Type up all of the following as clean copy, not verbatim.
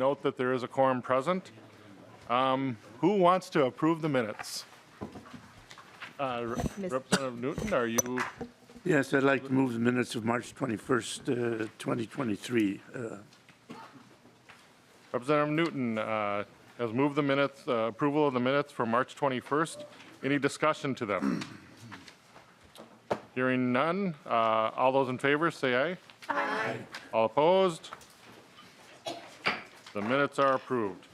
note that there is a quorum present. Who wants to approve the minutes? Representative Newton, are you? Yes, I'd like to move the minutes of March 21st, 2023. Representative Newton has moved the minutes, approval of the minutes for March 21st. Any discussion to them? Hearing none. All those in favor, say aye. Aye. All opposed? The minutes are approved.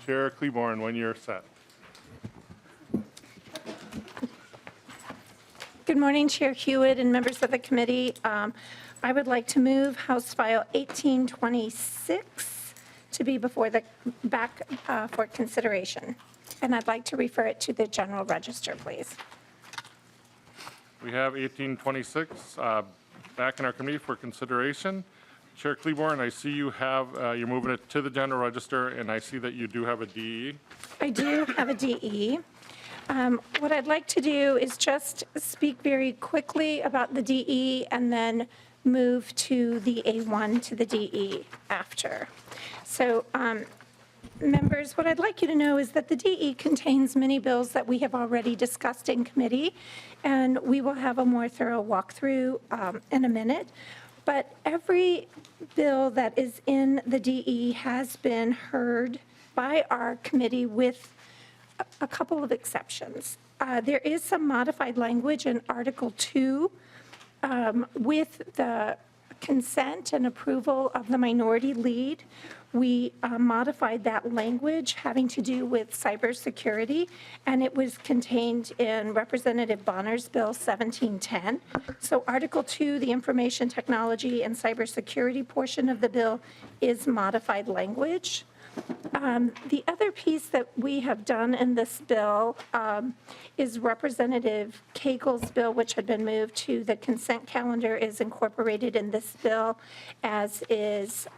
Chair Klevorn, when you're set. Good morning, Chair Hewitt and members of the committee. I would like to move House File 1826 to be back for consideration. And I'd like to refer it to the General Register, please. We have 1826 back in our committee for consideration. Chair Klevorn, I see you have, you're moving it to the General Register, and I see that you do have a DE. I do have a DE. What I'd like to do is just speak very quickly about the DE and then move to the A1 to the DE after. So, members, what I'd like you to know is that the DE contains many bills that we have already discussed in committee, and we will have a more thorough walkthrough in a minute. But every bill that is in the DE has been heard by our committee with a couple of exceptions. There is some modified language in Article 2 with the consent and approval of the minority lead. We modified that language having to do with cybersecurity, and it was contained in Representative Bonner's Bill 1710. So Article 2, the information technology and cybersecurity portion of the bill, is modified language. The other piece that we have done in this bill is Representative Cagle's bill, which had been moved to the consent calendar, is incorporated in this bill, as is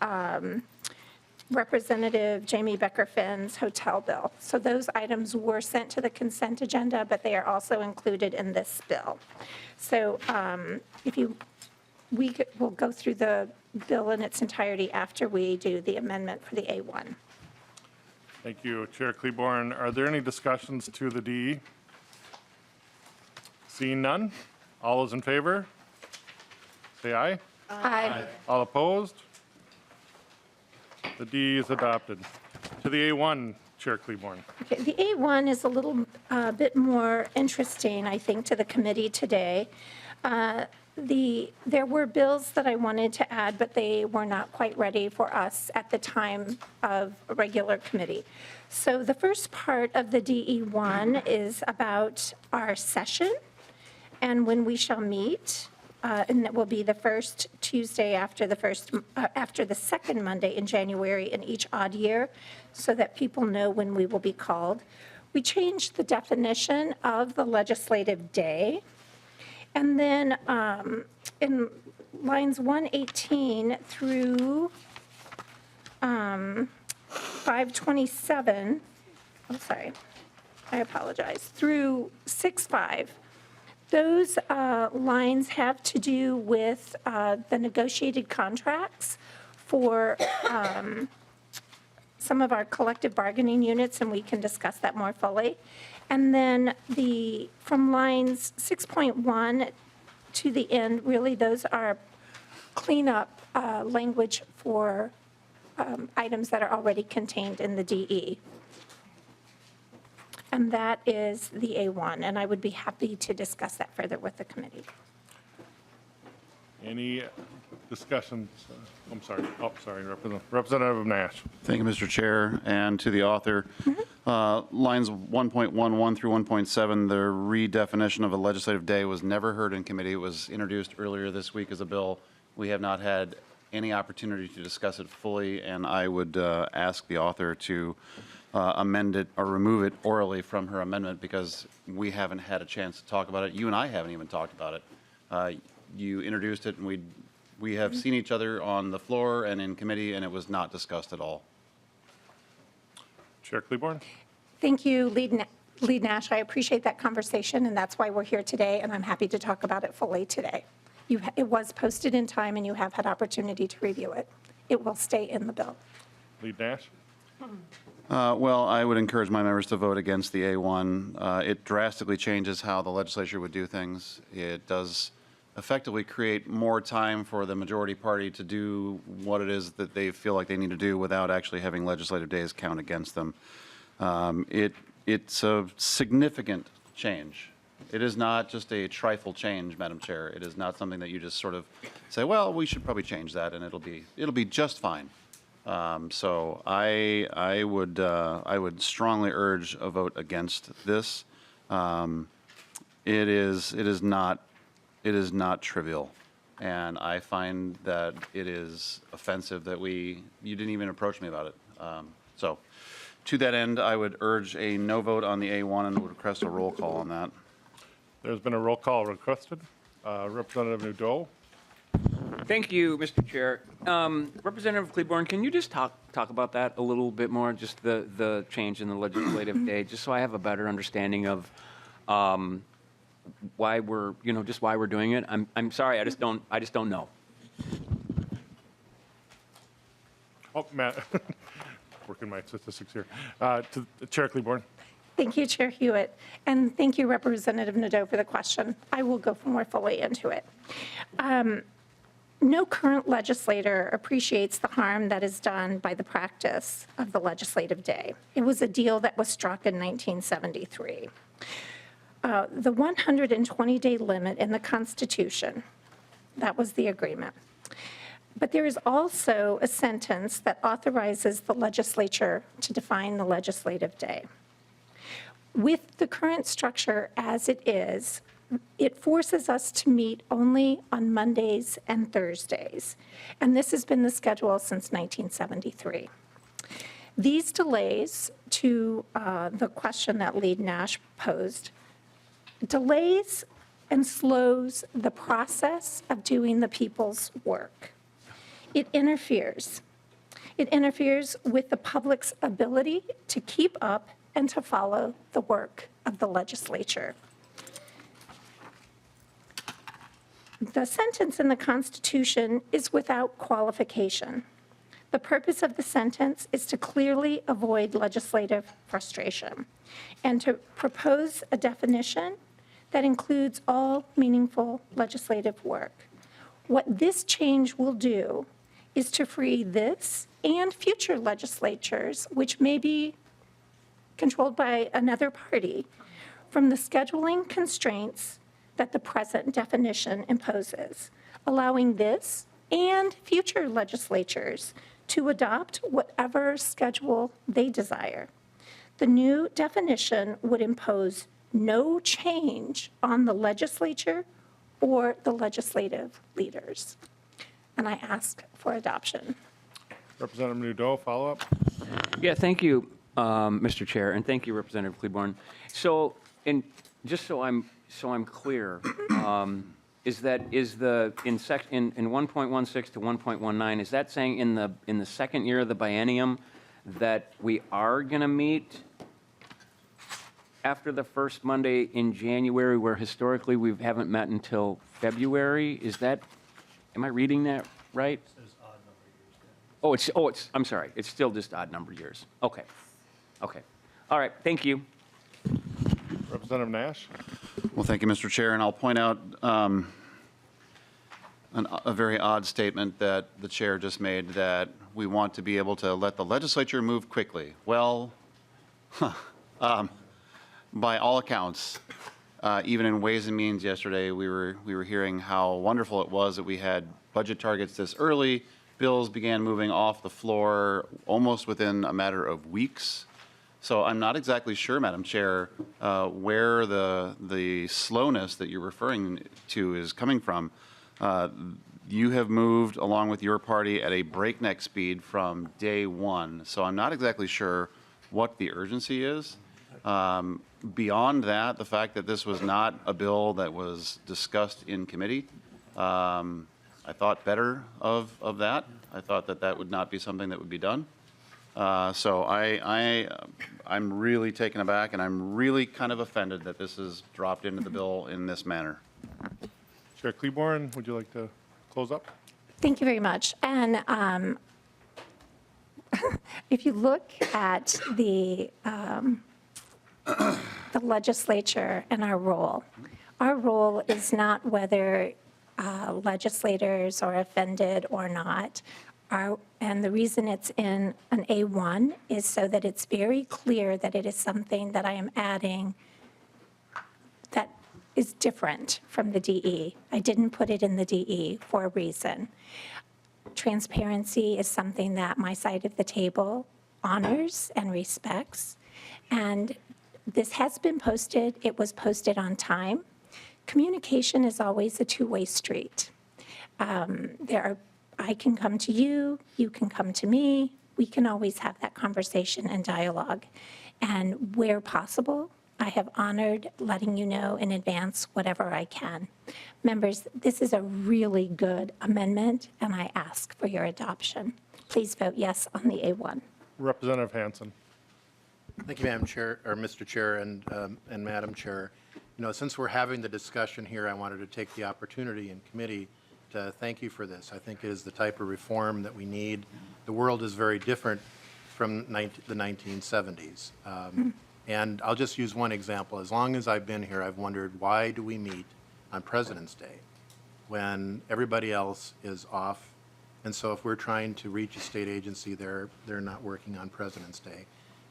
Representative Jamie Becker-Finn's hotel bill. So those items were sent to the consent agenda, but they are also included in this bill. So we'll go through the bill in its entirety after we do the amendment for the A1. Thank you, Chair Klevorn. Are there any discussions to the DE? Seeing none, all those in favor, say aye. Aye. All opposed? The DE is adopted. To the A1, Chair Klevorn. Okay, the A1 is a little bit more interesting, I think, to the committee today. There were bills that I wanted to add, but they were not quite ready for us at the time of a regular committee. So the first part of the DE1 is about our session and when we shall meet. And it will be the first Tuesday after the second Monday in January in each odd year, so that people know when we will be called. We changed the definition of the legislative day. And then in lines 118 through 527, I'm sorry, I apologize, through 6.5, those lines have to do with the negotiated contracts for some of our collective bargaining units, and we can discuss that more fully. And then from lines 6.1 to the end, really those are cleanup language for items that are already contained in the DE. And that is the A1, and I would be happy to discuss that further with the committee. Any discussions? I'm sorry. Oh, sorry, Representative Nash. Thank you, Mr. Chair, and to the author. Lines 1.11 through 1.7, the redefinition of a legislative day was never heard in committee. It was introduced earlier this week as a bill. We have not had any opportunity to discuss it fully, and I would ask the author to amend it or remove it orally from her amendment, because we haven't had a chance to talk about it. You and I haven't even talked about it. You introduced it, and we have seen each other on the floor and in committee, and it was not discussed at all. Chair Klevorn? Thank you, Lead Nash. I appreciate that conversation, and that's why we're here today, and I'm happy to talk about it fully today. It was posted in time, and you have had opportunity to review it. It will stay in the bill. Lead Nash? Well, I would encourage my members to vote against the A1. It drastically changes how the legislature would do things. It does effectively create more time for the majority party to do what it is that they feel like they need to do without actually having legislative days count against them. It's a significant change. It is not just a trifle change, Madam Chair. It is not something that you just sort of say, well, we should probably change that and it'll be just fine. So I would strongly urge a vote against this. It is not trivial, and I find that it is offensive that you didn't even approach me about it. So, to that end, I would urge a no vote on the A1 and would request a roll call on that. There's been a roll call requested. Representative Nadeau? Thank you, Mr. Chair. Representative Klevorn, can you just talk about that a little bit more, just the change in the legislative day, just so I have a better understanding of why we're doing it? I'm sorry, I just don't know. Oh, Matt, working my statistics here. To Chair Klevorn? Thank you, Chair Hewitt, and thank you, Representative Nadeau, for the question. I will go more fully into it. No current legislator appreciates the harm that is done by the practice of the legislative day. It was a deal that was struck in 1973. The 120-day limit in the Constitution, that was the agreement. But there is also a sentence that authorizes the legislature to define the legislative day. With the current structure as it is, it forces us to meet only on Mondays and Thursdays, and this has been the schedule since 1973. These delays, to the question that Lead Nash posed, delays and slows the process of doing the people's work. It interferes. It interferes with the public's ability to keep up and to follow the work of the legislature. The sentence in the Constitution is without qualification. The purpose of the sentence is to clearly avoid legislative frustration and to propose a definition that includes all meaningful legislative work. What this change will do is to free this and future legislatures, which may be controlled by another party, from the scheduling constraints that the present definition imposes, allowing this and future legislatures to adopt whatever schedule they desire. The new definition would impose no change on the legislature or the legislative leaders. And I ask for adoption. Representative Nadeau, follow-up? Yeah, thank you, Mr. Chair, and thank you, Representative Klevorn. So, just so I'm clear, is the in 1.16 to 1.19, is that saying in the second year of the biennium that we are going to meet after the first Monday in January, where historically we haven't met until February? Am I reading that right? I'm sorry, it's still just odd number years. Okay. All right, thank you. Representative Nash? Well, thank you, Mr. Chair, and I'll point out a very odd statement that the chair just made, that we want to be able to let the legislature move quickly. Well, by all accounts, even in Ways and Means yesterday, we were hearing how wonderful it was that we had budget targets this early. Bills began moving off the floor almost within a matter of weeks. So I'm not exactly sure, Madam Chair, where the slowness that you're referring to is coming from. You have moved along with your party at a breakneck speed from day one. So I'm not exactly sure what the urgency is. Beyond that, the fact that this was not a bill that was discussed in committee, I thought better of that. I thought that would not be something that would be done. So I'm really taken aback, and I'm really kind of offended that this is dropped into the bill in this manner. Chair Klevorn, would you like to close up? Thank you very much. And if you look at the legislature and our role is not whether legislators are offended or not. And the reason it's in an A1 is so that it's very clear that it is something that I am adding that is different from the DE. I didn't put it in the DE for a reason. Transparency is something that my side of the table honors and respects. And this has been posted. It was posted on time. Communication is always a two-way street. I can come to you, you can come to me. We can always have that conversation and dialogue. And where possible, I have honored letting you know in advance whatever I can. Members, this is a really good amendment, and I ask for your adoption. Please vote yes on the A1. Representative Hansen. Thank you, Madam Chair, or Mr. Chair and Madam Chair. You know, since we're having the discussion here, I wanted to take the opportunity in committee to thank you for this. I think it is the type of reform that we need. The world is very different from the 1970s. And I'll just use one example. As long as I've been here, I've wondered, why do we meet on President's Day when everybody else is off? And so if we're trying to reach a state agency, they're not working on President's Day.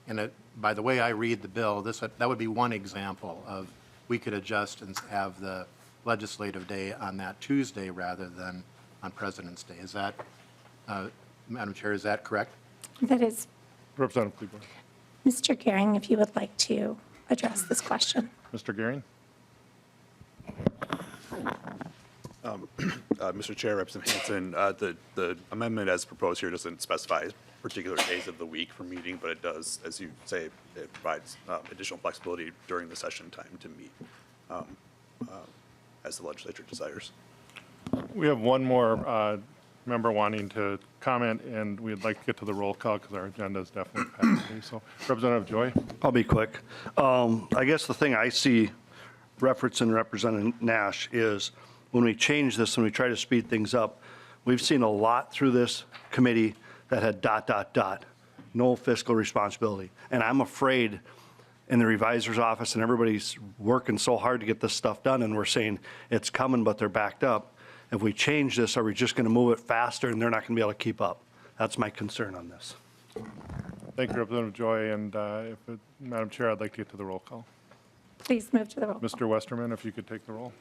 And by the way I read the bill, that would be one example of we could adjust and have the legislative day on that Tuesday rather than on President's Day. Is that, Madam Chair, is that correct? That is, Representative Klevorn. Mr. Gehring, if you would like to address this question. Mr. Gehring? Mr. Chair, Representative Hansen, the amendment as proposed here doesn't specify particular days of the week for meeting, but it does, as you say, it provides additional flexibility during the session time to meet as the legislature desires. We have one more member wanting to comment, and we'd like to get to the roll call because our agenda is definitely packed today. So Representative Joy? I'll be quick. I guess the thing I see referencing Representative Nash is when we change this and we try to speed things up, we've seen a lot through this committee that had ... no fiscal responsibility. And I'm afraid in the revisor's office and everybody's working so hard to get this stuff done, and we're saying it's coming, but they're backed up. If we change this, are we just going to move it faster and they're not going to be able to keep up? That's my concern on this. Thank you, Representative Joy. And Madam Chair, I'd like to get to the roll call. Please move to the roll. Mr. Westerman, if you could take the roll.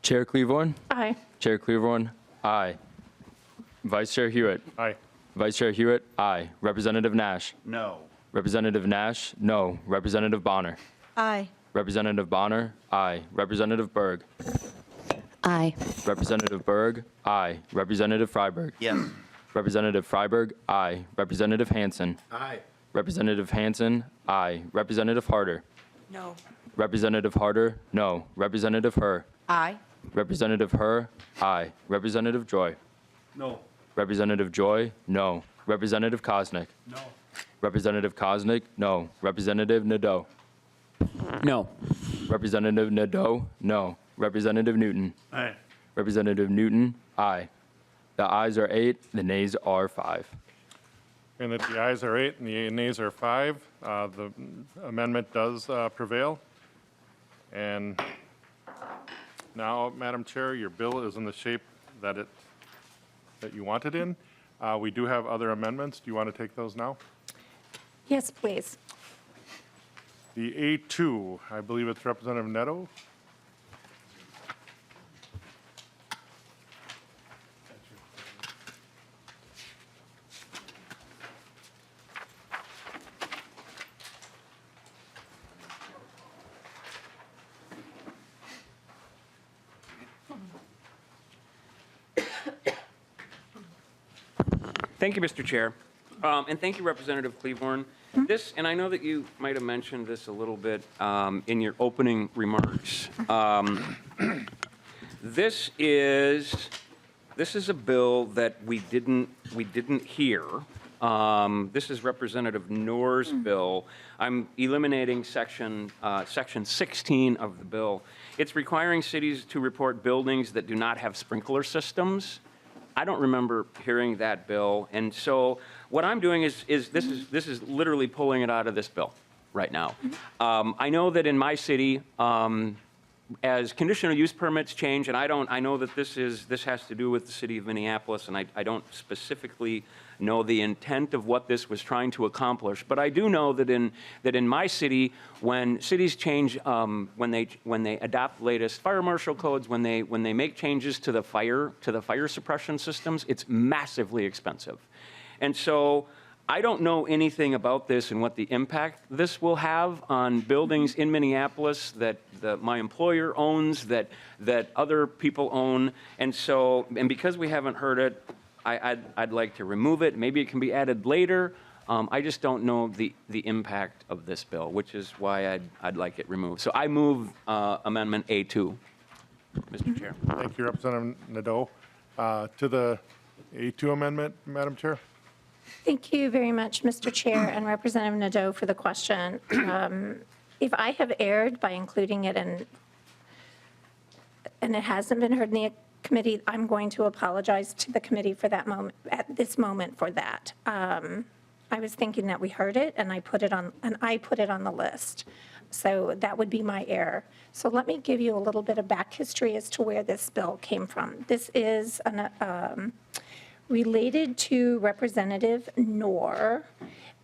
Chair Klevorn? Aye. Chair Klevorn? Aye. Vice Chair Hewitt? Aye. Vice Chair Hewitt? Aye. Representative Nash? No. Representative Nash? No. Representative Bonner? Aye. Representative Bonner? Aye. Representative Berg? Aye. Representative Berg? Aye. Representative Freiberg? Yes. Representative Freiberg? Aye. Representative Hansen? Aye. Representative Hansen? Aye. Representative Harder? No. Representative Harder? No. Representative Herr? Aye. Representative Herr? Aye. Representative Joy? No. Representative Joy? No. Representative Kosnick? No. Representative Kosnick? No. Representative Nadeau? No. Representative Nadeau? No. Representative Newton? Aye. Representative Newton? Aye. The ayes are 8, the nays are 5. And that the ayes are 8 and the nays are 5. The amendment does prevail. And now, Madam Chair, your bill is in the shape that you want it in. We do have other amendments. Do you want to take those now? Yes, please. The A2, I believe it's Representative Neto. Thank you, Mr. Chair. And thank you, Representative Klevorn. This, and I know that you might have mentioned this a little bit in your opening remarks. This is this is a bill that we didn't hear. This is Representative Noor's bill. I'm eliminating section 16 of the bill. It's requiring cities to report buildings that do not have sprinkler systems. I don't remember hearing that bill, and so what I'm doing is this is literally pulling it out of this bill right now. I know that in my city, as conditional use permits change, and I know that this has to do with the city of Minneapolis, and I don't specifically know the intent of what this was trying to accomplish, but I do know that in my city, when cities change, when they adopt latest fire marshal codes, when they make changes to the fire suppression systems, it's massively expensive, and so I don't know anything about this and what the impact this will have on buildings in Minneapolis that my employer owns, that other people own, and because we haven't heard it, I'd like to remove it. Maybe it can be added later. I just don't know the impact of this bill, which is why I'd like it removed. So I move Amendment A2, Mr. Chair. Thank you, Representative Nadeau. To the A2 amendment, Madam Chair? Thank you very much, Mr. Chair and Representative Nadeau, for the question. If I have erred by including it and it hasn't been heard in the committee, I'm going to apologize to the committee for that moment, at this moment for that. I was thinking that we heard it and I put it on the list. So that would be my error. So let me give you a little bit of back history as to where this bill came from. This is related to Representative Noor.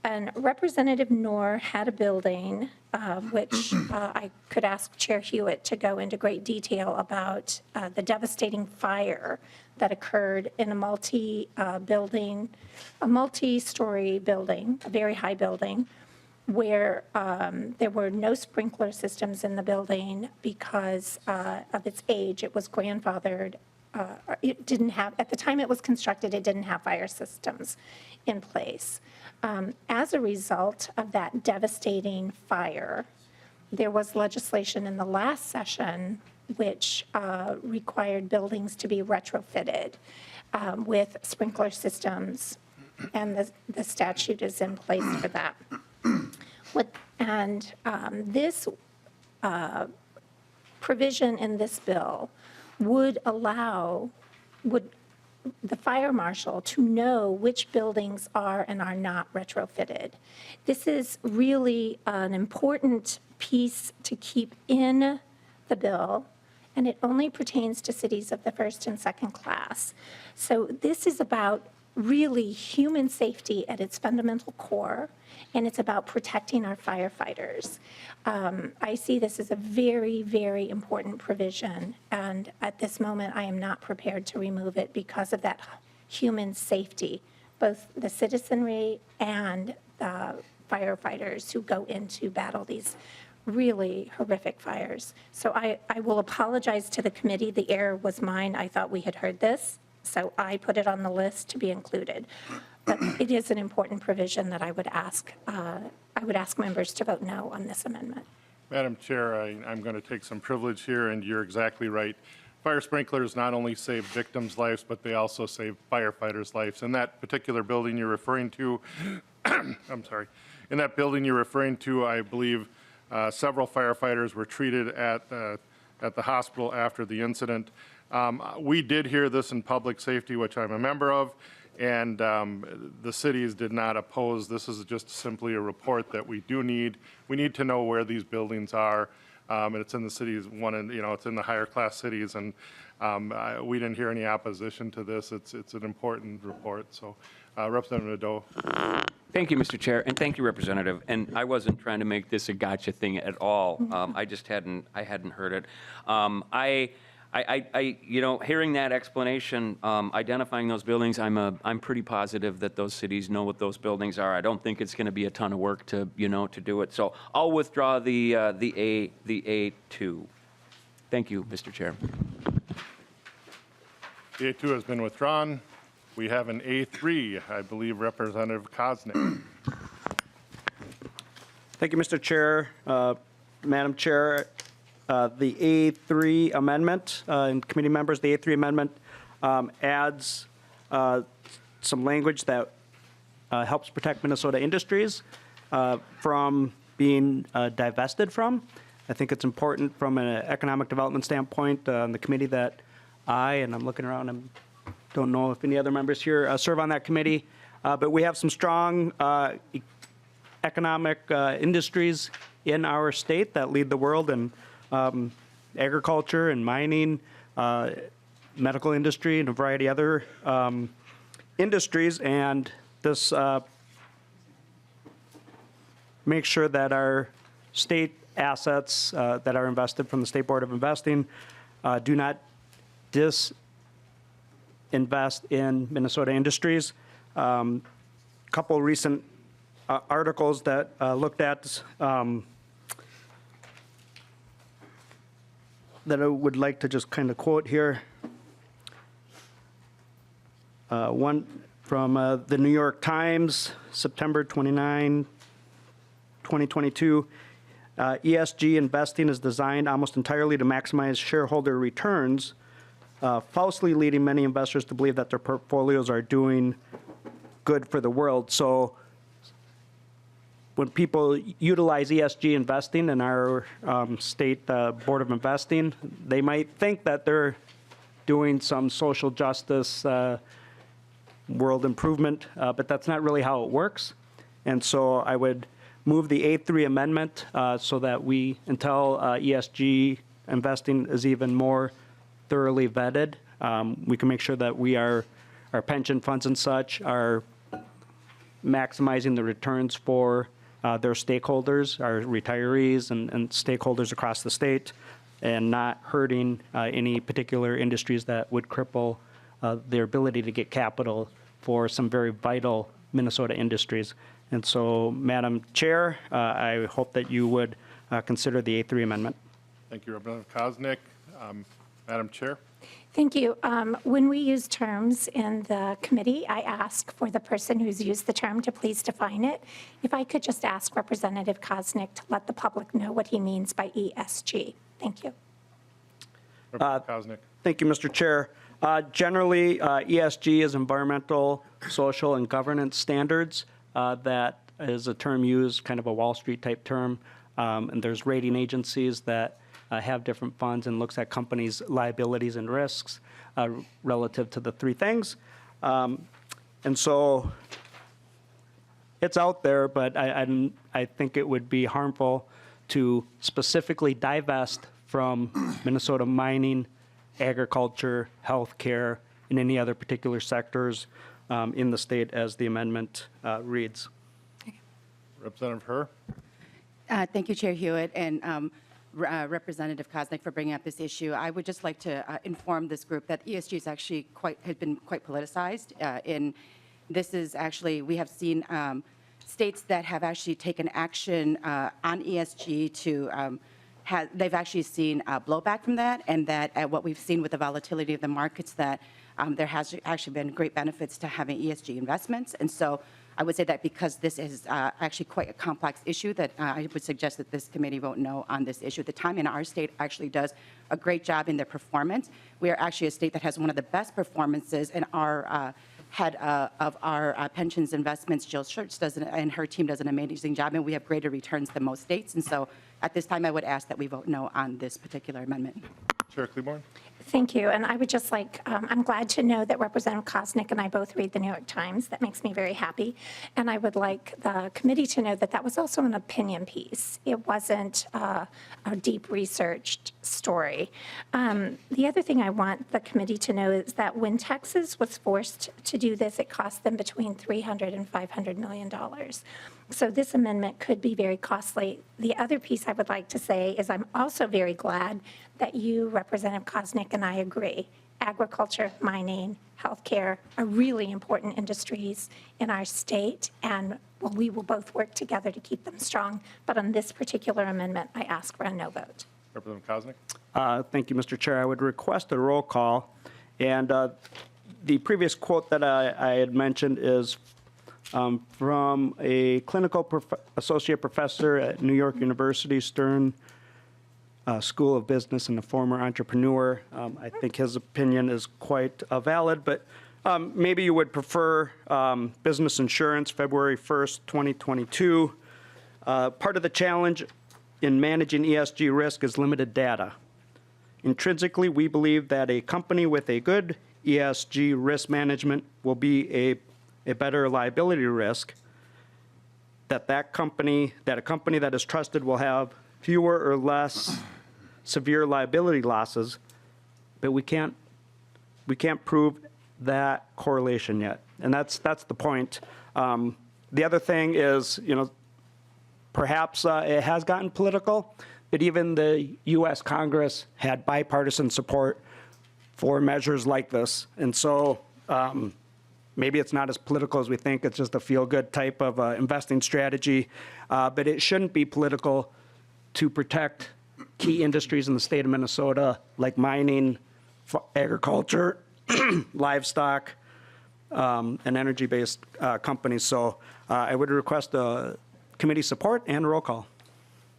And Representative Noor had a building, which I could ask Chair Hewitt to go into great detail about the devastating fire that occurred in a multi-story building, a very high building, where there were no sprinkler systems in the building because of its age. It was grandfathered. It didn't have, at the time it was constructed, it didn't have fire systems in place. As a result of that devastating fire, there was legislation in the last session which required buildings to be retrofitted with sprinkler systems, and the statute is in place for that. This provision in this bill would allow the fire marshal to know which buildings are and are not retrofitted. This is really an important piece to keep in the bill, and it only pertains to cities of the first and second class. So this is about really human safety at its fundamental core, and it's about protecting our firefighters. I see this as a very, very important provision, and at this moment, I am not prepared to remove it because of that human safety, both the citizenry and the firefighters who go in to battle these really horrific fires. So I will apologize to the committee. The error was mine. I thought we had heard this, so I put it on the list to be included. But it is an important provision that I would ask members to vote no on this amendment. Madam Chair, I'm going to take some privilege here, and you're exactly right. Fire sprinklers not only save victims' lives, but they also save firefighters' lives. In that particular building you're referring to, I'm sorry, in that building you're referring to, I believe several firefighters were treated at the hospital after the incident. We did hear this in public safety, which I'm a member of, and the cities did not oppose. This is just simply a report that we do need. We need to know where these buildings are, and it's in the cities, it's in the higher class cities, and we didn't hear any opposition to this. It's an important report. So, Representative Nadeau. Thank you, Mr. Chair, and thank you, Representative. And I wasn't trying to make this a gotcha thing at all. I just hadn't heard it. Hearing that explanation, identifying those buildings, I'm pretty positive that those cities know what those buildings are. I don't think it's going to be a ton of work to do it. So I'll withdraw the A2. Thank you, Mr. Chair. The A2 has been withdrawn. We have an A3, I believe, Representative Koznick. Thank you, Mr. Chair. Madam Chair, the A3 amendment, and committee members, the A3 amendment adds some language that helps protect Minnesota industries from being divested from. I think it's important from an economic development standpoint. The committee that and I'm looking around, I don't know if any other members here serve on that committee, but we have some strong economic industries in our state that lead the world in agriculture and mining, medical industry, and a variety of other industries. And this makes sure that our state assets that are invested from the State Board of Investing do not disinvest in Minnesota industries. Couple recent articles that looked at that I would like to just kind of quote here. One from the New York Times, September 29, 2022. ESG investing is designed almost entirely to maximize shareholder returns, falsely leading many investors to believe that their portfolios are doing good for the world. So when people utilize ESG investing in our state Board of Investing, they might think that they're doing some social justice, world improvement, but that's not really how it works. And so I would move the A3 amendment so that we, until ESG investing is even more thoroughly vetted, we can make sure that our pension funds and such are maximizing the returns for their stakeholders, our retirees and stakeholders across the state, and not hurting any particular industries that would cripple their ability to get capital for some very vital Minnesota industries. And so, Madam Chair, I hope that you would consider the A3 amendment. Thank you, Representative Koznick. Madam Chair? Thank you. When we use terms in the committee, I ask for the person who's used the term to please define it. If I could just ask Representative Koznick to let the public know what he means by ESG. Thank you. Representative Koznick. Thank you, Mr. Chair. Generally, ESG is environmental, social, and governance standards. That is a term used, kind of a Wall Street type term. And there's rating agencies that have different funds and looks at companies' liabilities and risks relative to the three things. And so it's out there, but I think it would be harmful to specifically divest from Minnesota mining, agriculture, healthcare, and any other particular sectors in the state as the amendment reads. Representative Herr? Thank you, Chair Hewitt, and Representative Koznick for bringing up this issue. I would just like to inform this group that ESG is actually has been quite politicized. This is actually, we have seen states that have actually taken action on ESG to they've actually seen blowback from that, and that what we've seen with the volatility of the markets, that there has actually been great benefits to having ESG investments. And so I would say that because this is actually quite a complex issue, that I would suggest that this committee vote no on this issue. The time in our state actually does a great job in their performance. We are actually a state that has one of the best performances, and our head of our pensions investments, Jill Schurz, and her team does an amazing job, and we have greater returns than most states. And so at this time, I would ask that we vote no on this particular amendment. Chair Klevorn? Thank you. And I would just like, I'm glad to know that Representative Koznick and I both read the New York Times. That makes me very happy. And I would like the committee to know that that was also an opinion piece. It wasn't a deep researched story. The other thing I want the committee to know is that when Texas was forced to do this, it cost them between $300 and $500 million. So this amendment could be very costly. The other piece I would like to say is I'm also very glad that you, Representative Koznick, and I agree. Agriculture, mining, healthcare are really important industries in our state, and we will both work together to keep them strong. But on this particular amendment, I ask for a no vote. Representative Koznick? Thank you, Mr. Chair. I would request a roll call. And the previous quote that I had mentioned is from a clinical associate professor at New York University, Stern School of Business and a former entrepreneur. I think his opinion is quite valid, but maybe you would prefer business insurance, February 1st, 2022. Part of the challenge in managing ESG risk is limited data. Intrinsically, we believe that a company with a good ESG risk management will be a better liability risk, that a company that is trusted will have fewer or less severe liability losses, but we can't prove that correlation yet. And that's the point. The other thing is, perhaps it has gotten political, but even the U.S. Congress had bipartisan support for measures like this. And so maybe it's not as political as we think. It's just a feel-good type of investing strategy. But it shouldn't be political to protect key industries in the state of Minnesota, like mining, agriculture, livestock, and energy-based companies. So I would request committee support and a roll call.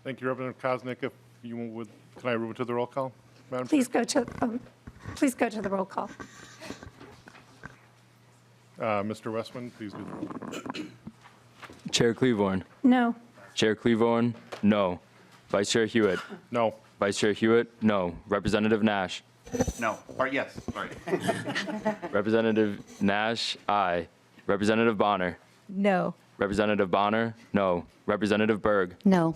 Thank you, Representative Koznick. If you would, can I move to the roll call, Madam Please go to the roll call. Mr. Westman, please do the roll call. Chair Klevorn. No. Chair Klevorn, no. Vice Chair Hewitt. No. Vice Chair Hewitt, no. Representative Nash. No, or yes, sorry. Representative Nash, aye. Representative Bonner. No. Representative Bonner, no. Representative Berg. No.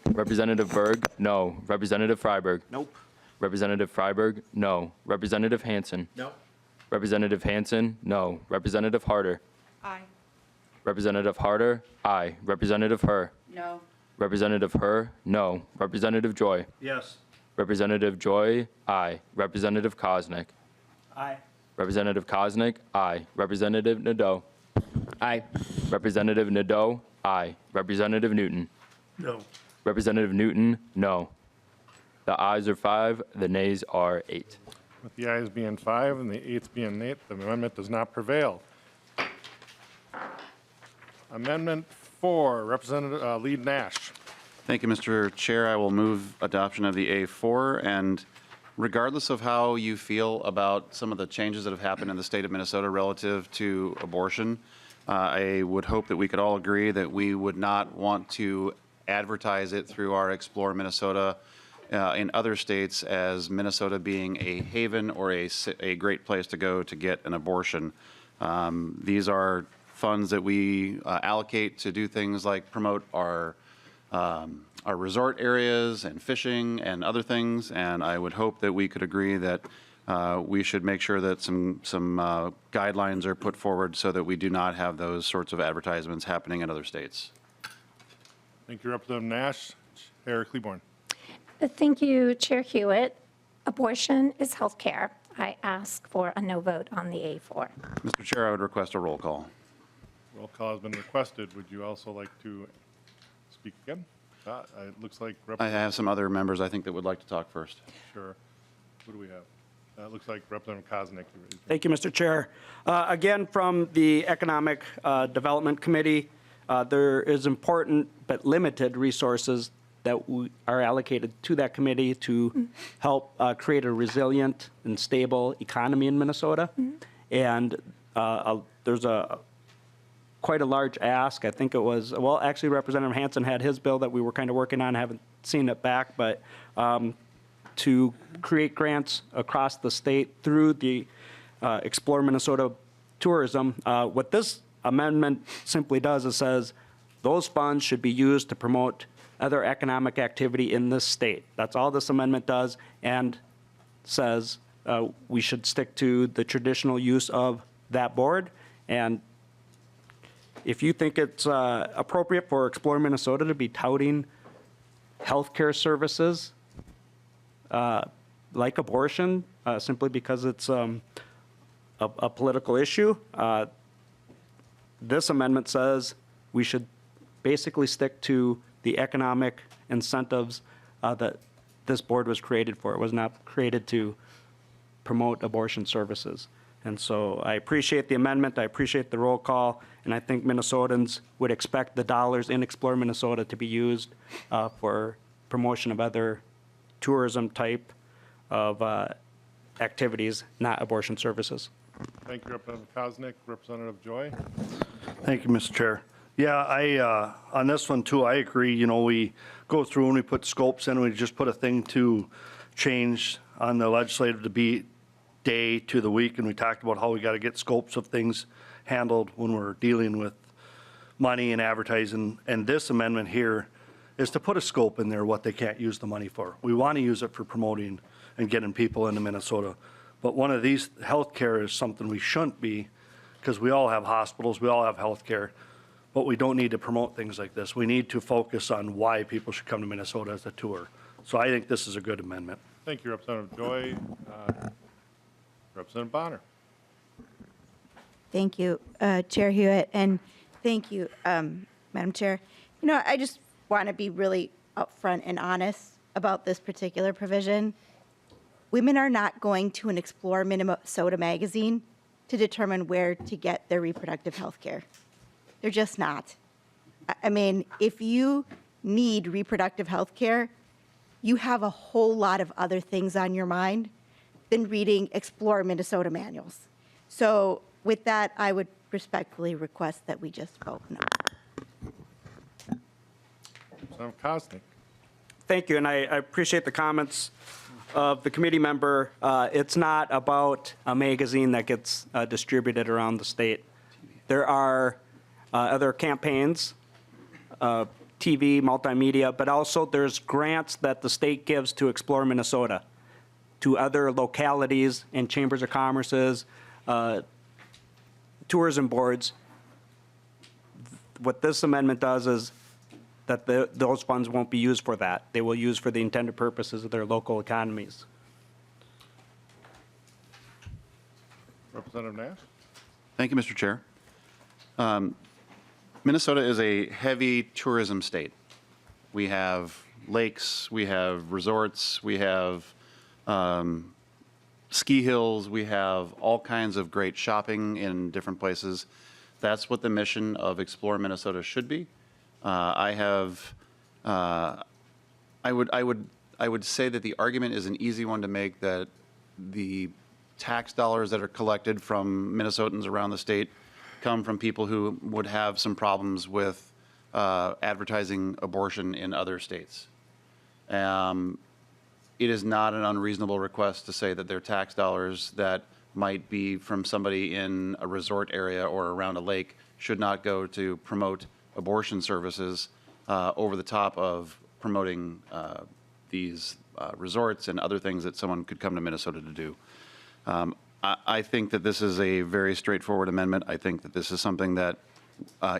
Representative Berg, no. Representative Freiberg. Nope. Representative Freiberg, no. Representative Hansen. No. Representative Hansen, no. Representative Harder. Aye. Representative Harder, aye. Representative Herr. No. Representative Herr, no. Representative Joy. Yes. Representative Joy, aye. Representative Koznick. Aye. Representative Koznick, aye. Representative Nadeau. Aye. Representative Nadeau, aye. Representative Newton. No. Representative Newton, no. The ayes are 5, the nays are 8. With the ayes being 5 and the ayes being 8, the amendment does not prevail. Amendment 4, Representative Lead Nash. Thank you, Mr. Chair. I will move adoption of the A4, and regardless of how you feel about some of the changes that have happened in the state of Minnesota relative to abortion, I would hope that we could all agree that we would not want to advertise it through our Explore Minnesota in other states as Minnesota being a haven or a great place to go to get an abortion. These are funds that we allocate to do things like promote our resort areas and fishing and other things, and I would hope that we could agree that we should make sure that some guidelines are put forward so that we do not have those sorts of advertisements happening in other states. Thank you, Representative Nash. Chair Klevorn. Thank you, Chair Hewitt. Abortion is health care. I ask for a no vote on the A4. Mr. Chair, I would request a roll call. Roll call has been requested. Would you also like to speak again? It looks like I Representative. have some other members, I think, that would like to talk first. Sure. What do we have? It looks like Representative Koznick. Thank you, Mr. Chair. Again, from the Economic Development Committee, there is important but limited resources that are allocated to that committee to help create a resilient and stable economy in Minnesota. And there's quite a large ask. I think it was, well, actually Representative Hansen had his bill that we were kind of working on, haven't seen it back, but to create grants across the state through the Explore Minnesota tourism. What this amendment simply does is says those funds should be used to promote other economic activity in this state. That's all this amendment does, and says we should stick to the traditional use of that board. And if you think it's appropriate for Explore Minnesota to be touting healthcare services like abortion simply because it's a political issue, this amendment says we should basically stick to the economic incentives that this board was created for. It was not created to promote abortion services. And so I appreciate the amendment, I appreciate the roll call, and I think Minnesotans would expect the dollars in Explore Minnesota to be used for promotion of other tourism type of activities, not abortion services. Thank you, Representative Koznick. Representative Joy? Thank you, Mr. Chair. Yeah, on this one too, I agree. You know, we go through and we put scopes in, we just put a thing to change on the legislative day to the week, and we talked about how we got to get scopes of things handled when we're dealing with money and advertising. And this amendment here is to put a scope in there what they can't use the money for. We want to use it for promoting and getting people into Minnesota. But one of these, healthcare is something we shouldn't be, because we all have hospitals, we all have healthcare, but we don't need to promote things like this. We need to focus on why people should come to Minnesota as a tour. So I think this is a good amendment. Thank you, Representative Joy. Representative Bonner? Thank you, Chair Hewitt, and thank you, Madam Chair. You know, I just want to be really upfront and honest about this particular provision. Women are not going to an Explore Minnesota magazine to determine where to get their reproductive health care. They're just not. I mean, if you need reproductive health care, you have a whole lot of other things on your mind than reading Explore Minnesota manuals. So with that, I would respectfully request that we just vote no. Representative Koznick? Thank you, and I appreciate the comments of the committee member. It's not about a magazine that gets distributed around the state. There are other campaigns, TV, multimedia, but also there's grants that the state gives to Explore Minnesota, to other localities and chambers of commerce's, tourism boards. What this amendment does is that those funds won't be used for that. They will use for the intended purposes of their local economies. Representative Nash? Thank you, Mr. Chair. Minnesota is a heavy tourism state. We have lakes, we have resorts, we have ski hills, we have all kinds of great shopping in different places. That's what the mission of Explore Minnesota should be. I would say that the argument is an easy one to make, that the tax dollars that are collected from Minnesotans around the state come from people who would have some problems with advertising abortion in other states. It is not an unreasonable request to say that their tax dollars that might be from somebody in a resort area or around a lake should not go to promote abortion services over the top of promoting these resorts and other things that someone could come to Minnesota to do. I think that this is a very straightforward amendment. I think that this is something that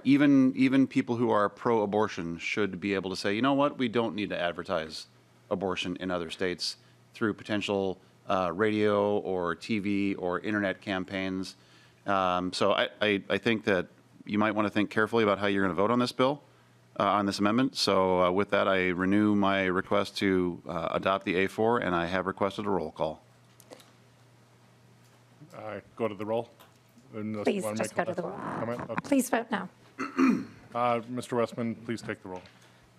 even people who are pro-abortion should be able to say, you know what, we don't need to advertise abortion in other states through potential radio or TV or internet campaigns. So I think that you might want to think carefully about how you're going to vote on this bill, on this amendment. So with that, I renew my request to adopt the A4, and I have requested a roll call. Go to the roll. Unless you Please, wanna just make go a to the roll. comment? Okay. Please vote no. Mr. Westman, please take the roll.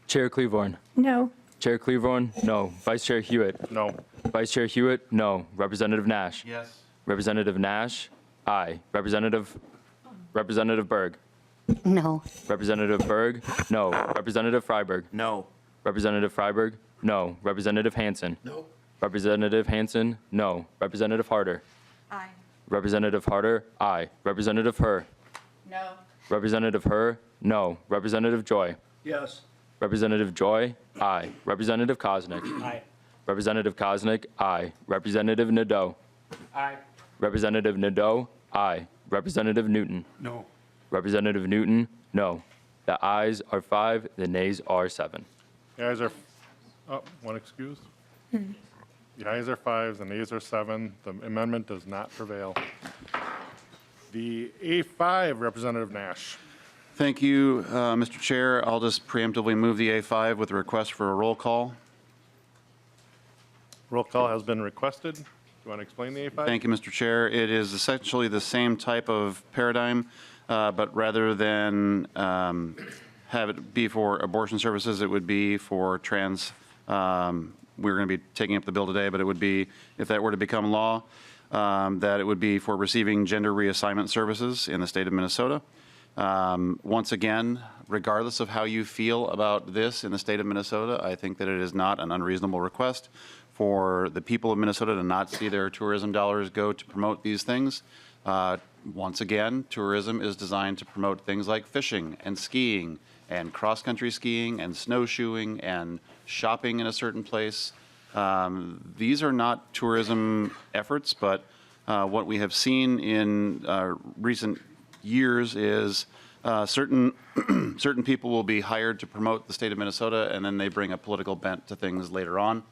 Chair Klevorn. No. Chair Klevorn, no. Vice Chair Hewitt. No. Vice Chair Hewitt, no. Representative Nash. Yes. Representative Nash, aye. Representative Berg. No. Representative Berg, no. Representative Freiberg. No. Representative Freiberg, no. Representative Hansen. No. Representative Hansen, no. Representative Harder. Aye. Representative Harder, aye. Representative Herr. No. Representative Herr, no. Representative Joy. Yes. Representative Joy, aye. Representative Koznick. Aye. Representative Koznick, aye. Representative Nadeau. Aye. Representative Nadeau, aye. Representative Newton. No. Representative Newton, no. The ayes are 5, the nays are 7. The ayes are, one excuse. The ayes are 5, the nays are 7. The amendment does not prevail. The A5, Representative Nash. Thank you, Mr. Chair. I'll just preemptively move the A5 with a request for a roll call. Roll call has been requested. Do you want to explain the A5? Thank you, Mr. Chair. It is essentially the same type of paradigm, but rather than have it be for abortion services, it would be for trans we're going to be taking up the bill today, but it would be, if that were to become law, that it would be for receiving gender reassignment services in the state of Minnesota. Once again, regardless of how you feel about this in the state of Minnesota, I think that it is not an unreasonable request for the people of Minnesota to not see their tourism dollars go to promote these things. Once again, tourism is designed to promote things like fishing and skiing and cross-country skiing and snowshoeing and shopping in a certain place. These are not tourism efforts, but what we have seen in recent years is certain certain people will be hired to promote the state of Minnesota, and then they bring a political bent to things later on.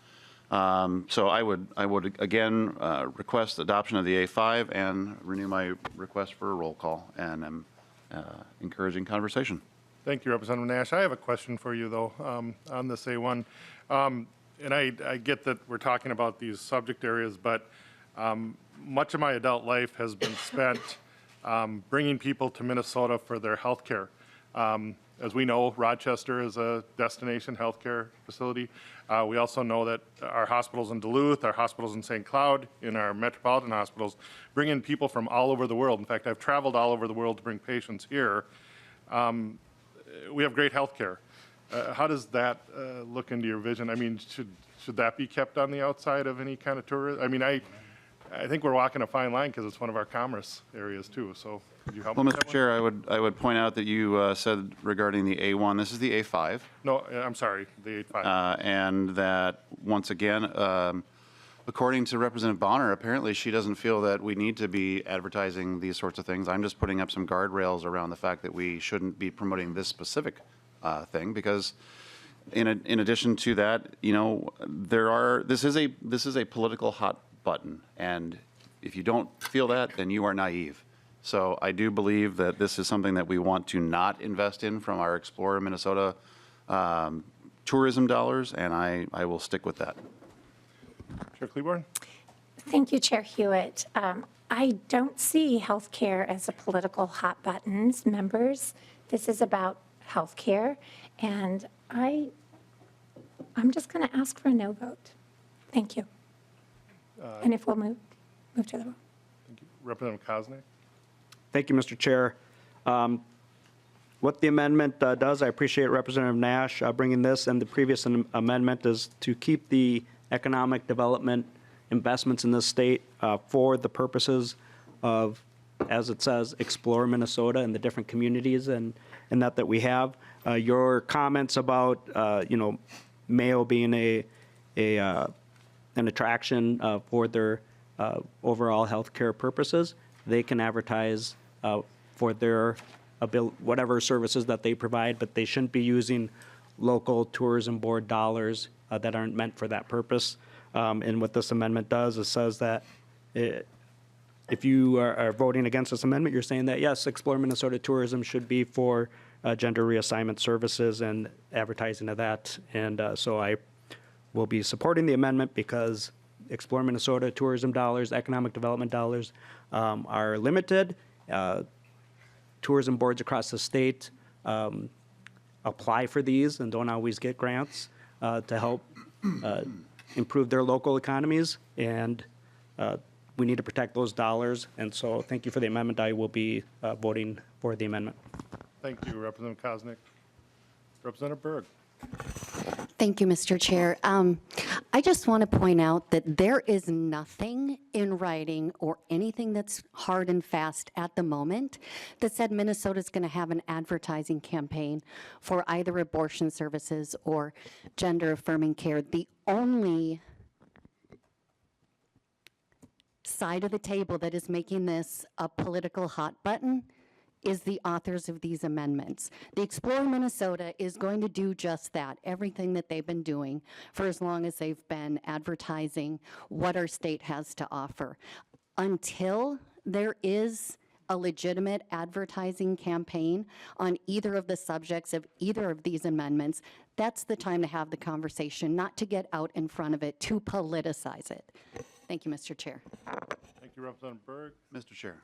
So I would again request adoption of the A5 and renew my request for a roll call, and I'm encouraging conversation. Thank you, Representative Nash. I have a question for you, though, on this A1. And I get that we're talking about these subject areas, but much of my adult life has been spent bringing people to Minnesota for their health care. As we know, Rochester is a destination healthcare facility. We also know that our hospitals in Duluth, our hospitals in St. Cloud, in our metropolitan hospitals, bring in people from all over the world. In fact, I've traveled all over the world to bring patients here. We have great healthcare. How does that look into your vision? I mean, should that be kept on the outside of any kind of tourism? I mean, I think we're walking a fine line because it's one of our commerce areas too. So could you help me Well, with Mr. that one? Chair, I would point out that you said regarding the A1, this is the A5. No, I'm sorry, the 8.5. And that, once again, according to Representative Bonner, apparently she doesn't feel that we need to be advertising these sorts of things. I'm just putting up some guardrails around the fact that we shouldn't be promoting this specific thing, because in addition to that, you know, this is a political hot button, and if you don't feel that, then you are naive. So I do believe that this is something that we want to not invest in from our Explore Minnesota tourism dollars, and I will stick with that. Chair Klevorn? Thank you, Chair Hewitt. I don't see healthcare as a political hot buttons, members. This is about healthcare, and I'm just going to ask for a no vote. Thank you. And if we'll move to the vote. Thank you. Representative Koznick? Thank you, Mr. Chair. What the amendment does, I appreciate Representative Nash bringing this, and the previous amendment is to keep the economic development investments in this state for the purposes of, as it says, Explore Minnesota and the different communities and that we have. Your comments about, you know, Mayo being an attraction for their overall healthcare purposes, they can advertise for their whatever services that they provide, but they shouldn't be using local tourism board dollars that aren't meant for that purpose. And what this amendment does is says that if you are voting against this amendment, you're saying that, yes, Explore Minnesota Tourism should be for gender reassignment services and advertising of that. And so I will be supporting the amendment because Explore Minnesota tourism dollars, economic development dollars are limited. Tourism boards across the state apply for these and don't always get grants to help improve their local economies, and we need to protect those dollars. And so thank you for the amendment. I will be voting for the amendment. Thank you, Representative Koznick. Representative Berg? Thank you, Mr. Chair. I just want to point out that there is nothing in writing or anything that's hard and fast at the moment that said Minnesota's going to have an advertising campaign for either abortion services or gender-affirming care. The only side of the table that is making this a political hot button is the authors of these amendments. The Explore Minnesota is going to do just that, everything that they've been doing for as long as they've been advertising what our state has to offer. Until there is a legitimate advertising campaign on either of the subjects of either of these amendments, that's the time to have the conversation, not to get out in front of it, to politicize it. Thank you, Mr. Chair. Thank you, Representative Berg. Mr. Chair.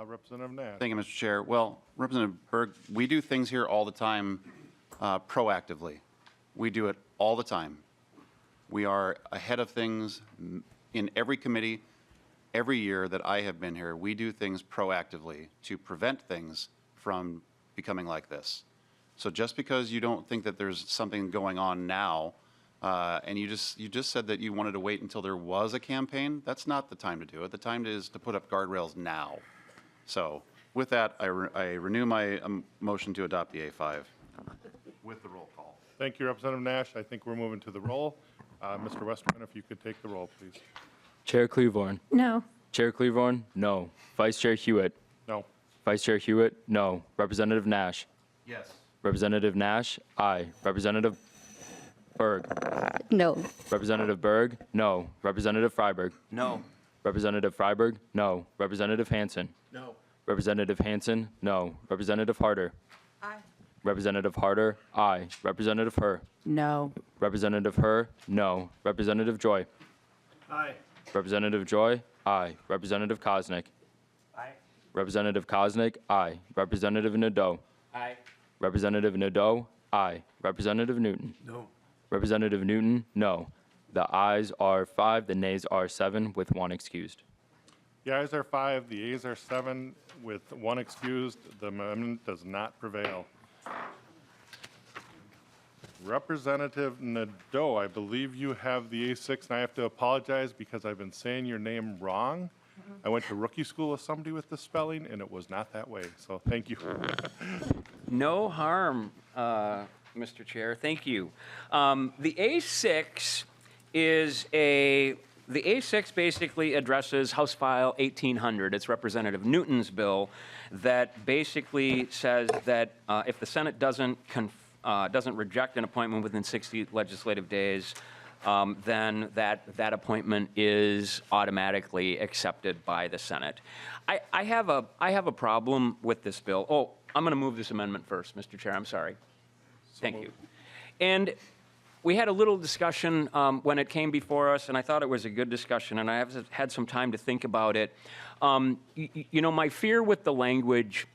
Representative Nash? Thank you, Mr. Chair. Well, Representative Berg, we do things here all the time proactively. We do it all the time. We are ahead of things in every committee. Every year that I have been here, we do things proactively to prevent things from becoming like this. So just because you don't think that there's something going on now, and you just said that you wanted to wait until there was a campaign, that's not the time to do it. The time is to put up guardrails now. So with that, I renew my motion to adopt the A5 with the roll call. Thank you, Representative Nash. I think we're moving to the roll. Mr. Westerman, if you could take the roll, please. Chair Klevorn. No. Chair Klevorn, no. Vice Chair Hewitt. No. Vice Chair Hewitt, no. Representative Nash. Yes. Representative Nash, aye. Representative Berg. No. Representative Berg, no. Representative Freiberg. No. Representative Freiberg, no. Representative Hansen. No. Representative Hansen, no. Representative Harder. Aye. Representative Harder, aye. Representative Herr. No. Representative Herr, no. Representative Joy. Aye. Representative Joy, aye. Representative Koznick. Aye. Representative Koznick, aye. Representative Nadeau. Aye. Representative Nadeau, aye. Representative Newton. No. Representative Newton, no. The ayes are 5, the nays are 7, with 1 excused. The ayes are 5, the yeas are 7, with 1 excused. The amendment does not prevail. Representative Nadeau, I believe you have the A6, and I have to apologize because I've been saying your name wrong. I went to rookie school with somebody with this spelling, and it was not that way, so thank you. No harm, Mr. Chair. Thank you. The A6 is the A6 basically addresses House File 1800. It's Representative Newton's bill that basically says that if the Senate doesn't reject an appointment within 60 legislative days, then that appointment is automatically accepted by the Senate. I have a problem with this bill. Oh, I'm going to move this amendment first, Mr. Chair. I'm sorry. Thank you. And we had a little discussion when it came before us, and I thought it was a good discussion, and I have had some time to think about it. You know, my fear with the language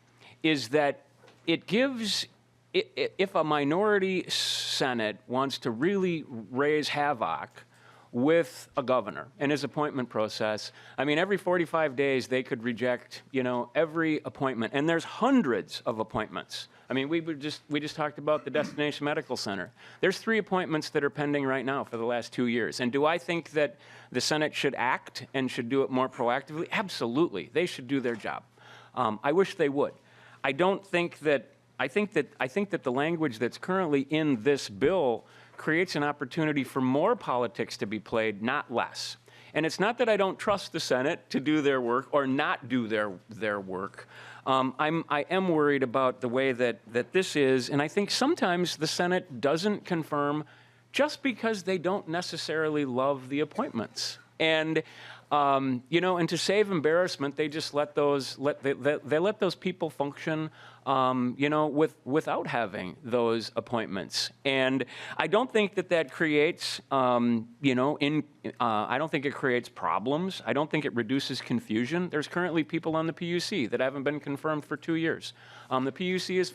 is that it gives, if a minority Senate wants to really raise havoc with a governor and his appointment process, I mean, every 45 days they could reject, you know, every appointment, and there's hundreds of appointments. I mean, we just talked about the Destination Medical Center. There's 3 appointments that are pending right now for the last 2 years. And do I think that the Senate should act and should do it more proactively? Absolutely. They should do their job. I wish they would. I think that the language that's currently in this bill creates an opportunity for more politics to be played, not less. And it's not that I don't trust the Senate to do their work or not do their work. I am worried about the way that this is, and I think sometimes the Senate doesn't confirm just because they don't necessarily love the appointments. And you know, and to save embarrassment, they just let those people function, you know, without having those appointments. And I don't think that creates, you know, I don't think it creates problems. I don't think it reduces confusion. There's currently people on the PUC that haven't been confirmed for 2 years. The PUC is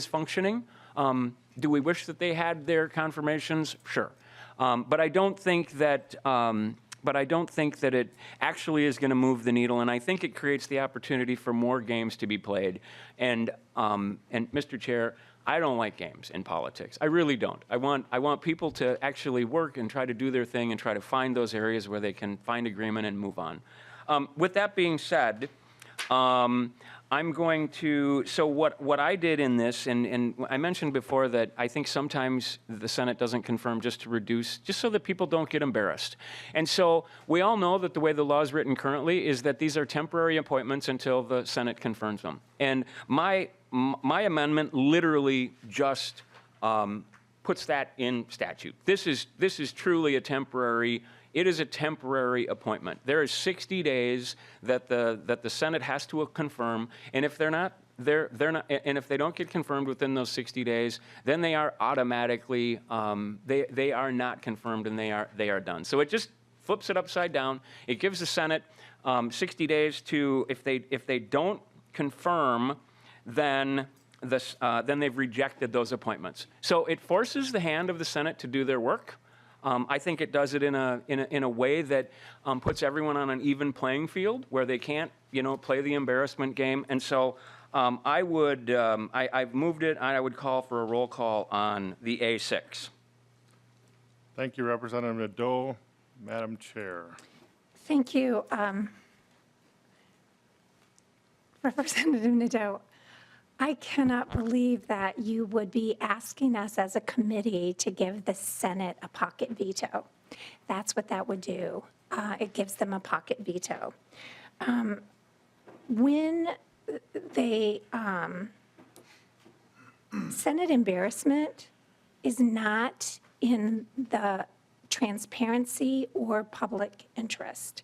functioning. Do we wish that they had their confirmations? Sure. But I don't think that it actually is going to move the needle, and I think it creates the opportunity for more games to be played. And Mr. Chair, I don't like games in politics. I really don't. I want people to actually work and try to do their thing and try to find those areas where they can find agreement and move on. With that being said, I'm going to, so what I did in this, and I mentioned before that I think sometimes the Senate doesn't confirm just to reduce, just so that people don't get embarrassed. And so we all know that the way the law is written currently is that these are temporary appointments until the Senate confirms them. And my amendment literally just puts that in statute. This is truly a temporary. It is a temporary appointment. There is 60 days that the Senate has to confirm, and if they're not, and if they don't get confirmed within those 60 days, then they are automatically they are not confirmed and they are done. So it just flips it upside down. It gives the Senate 60 days to, if they don't confirm, then they've rejected those appointments. So it forces the hand of the Senate to do their work. I think it does it in a way that puts everyone on an even playing field where they can't, play the embarrassment game. And so I've moved it, and I would call for a roll call on the A6. Thank you, Representative Nadeau. Madam Chair. Thank you, Representative Nadeau. I cannot believe that you would be asking us as a committee to give the Senate a pocket veto. That's what that would do. It gives them a pocket veto. When they, Senate embarrassment is not in the transparency or public interest.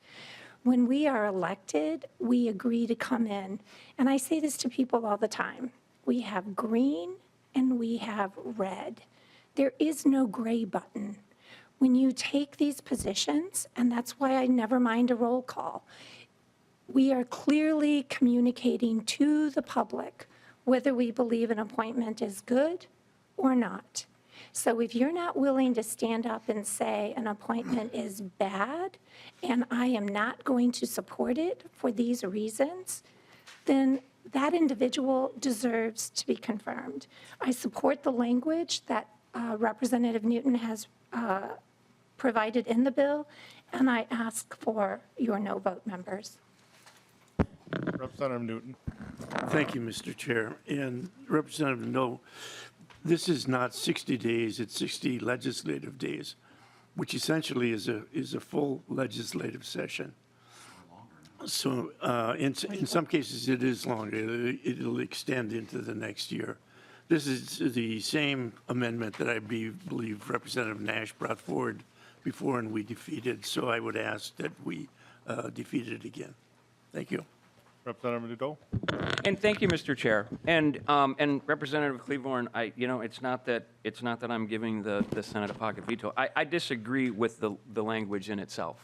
When we are elected, we agree to come in, and I say this to people all the time. We have green and we have red. There is no gray button. When you take these positions, and that's why I never mind a roll call, we are clearly communicating to the public whether we believe an appointment is good or not. So if you're not willing to stand up and say an appointment is bad and I am not going to support it for these reasons, then that individual deserves to be confirmed. I support the language that Representative Newton has provided in the bill, and I ask for your no vote, members. Representative Newton. Thank you, Mr. Chair. And Representative No, this is not 60 days, it's 60 legislative days, which essentially is a full legislative session. So in some cases, it is longer. It'll extend into the next year. This is the same amendment that I believe Representative Nash brought forward before and we defeated. So I would ask that we defeat it again. Thank you. Representative Nadeau. And thank you, Mr. Chair. And Representative Klevorn, it's not that I'm giving the Senate a pocket veto. I disagree with the language in itself.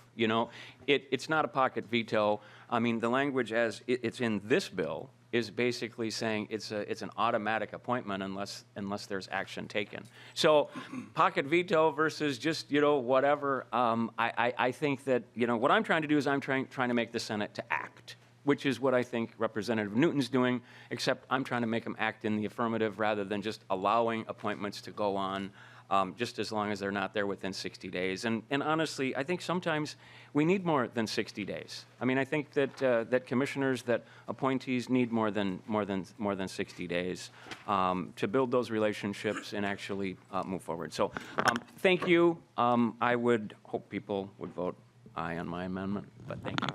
It's not a pocket veto. I mean, the language as it's in this bill is basically saying it's an automatic appointment unless there's action taken. So pocket veto versus just, whatever, I think that, what I'm trying to do is I'm trying to make the Senate to act, which is what I think Representative Newton's doing, except I'm trying to make them act in the affirmative rather than just allowing appointments to go on just as long as they're not there within 60 days. And honestly, I think sometimes we need more than 60 days. I mean, I think that commissioners, that appointees need more than 60 days to build those relationships and actually move forward. So thank you. I would hope people would vote aye on my amendment, but thank you.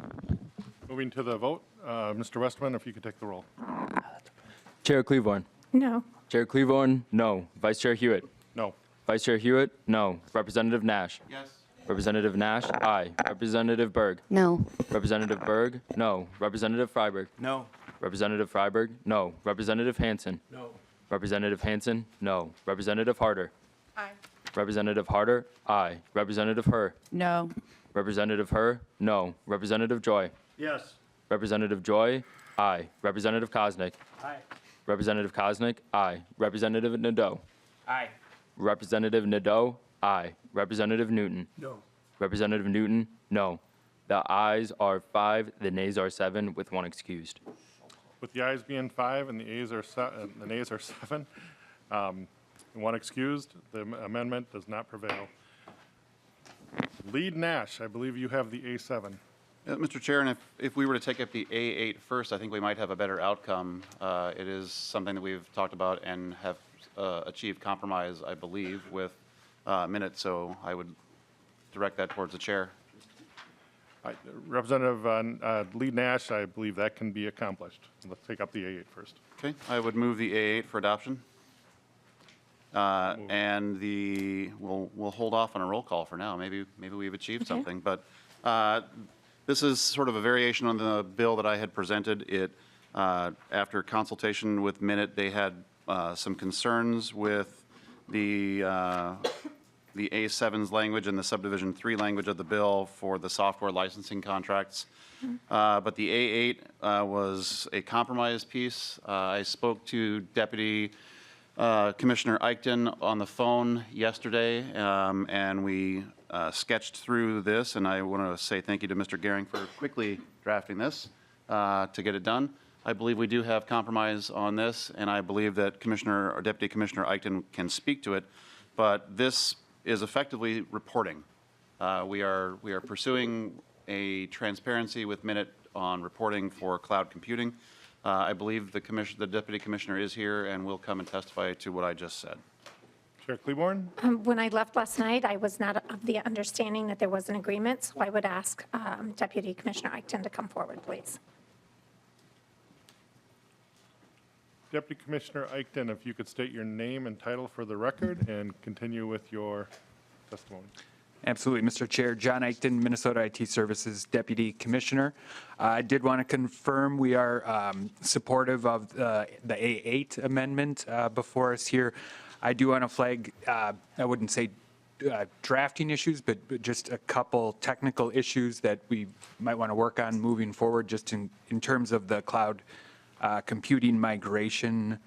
Moving to the vote, Mr. Westman, if you could take the roll. Chair Klevorn. No. Chair Klevorn, no. Vice Chair Hewitt. No. Vice Chair Hewitt, no. Representative Nash. Yes. Representative Nash, aye. Representative Berg. No. Representative Berg, no. Representative Freiberg. No. Representative Freiberg, no. Representative Hansen. No. Representative Hansen, no. Representative Harder. Aye. Representative Harder, aye. Representative Herr. No. Representative Herr, no. Representative Joy. Yes. Representative Joy, aye. Representative Koznick. Aye. Representative Koznick, aye. Representative Nadeau. Aye. Representative Nadeau, aye. Representative Newton. No. Representative Newton, no. The ayes are 5, the nays are 7, with 1 excused. With the ayes being 5 and the nays are 7, and 1 excused, the amendment does not prevail. Lead Nash, I believe you have the A7. Mr. Chair, and if we were to take up the A8 first, I think we might have a better outcome. It is something that we've talked about and have achieved compromise, I believe, with minutes, so I would direct that towards the chair. Representative Lead Nash, I believe that can be accomplished. Let's take up the A8 first. Okay, I would move the A8 for adoption. And we'll hold off on a roll call for now. Maybe we've achieved something, but this is sort of a variation on the bill that I had presented. It, after consultation with Minute, they had some concerns with the A7's language and the subdivision 3 language of the bill for the software licensing contracts. But the A8 was a compromise piece. I spoke to Deputy Commissioner Eichten on the phone yesterday, and we sketched through this, and I want to say thank you to Mr. Gehring for quickly drafting this to get it done. I believe we do have compromise on this, and I believe that Commissioner or Deputy Commissioner Eichten can speak to it, but this is effectively reporting. We are pursuing a transparency with Minute on reporting for cloud computing. I believe the Deputy Commissioner is here and will come and testify to what I just said. Chair Klevorn? When I left last night, I was not of the understanding that there was an agreement, so I would ask Deputy Commissioner Eichten to come forward, please. Deputy Commissioner Eichten, if you could state your name and title for the record and continue with your testimony. Absolutely, Mr. Chair. John Eichten, Minnesota IT Services Deputy Commissioner. I did want to confirm we are supportive of the A8 amendment before us here. I do want to flag, I wouldn't say drafting issues, but just a couple technical issues that we might want to work on moving forward just in terms of the cloud computing migration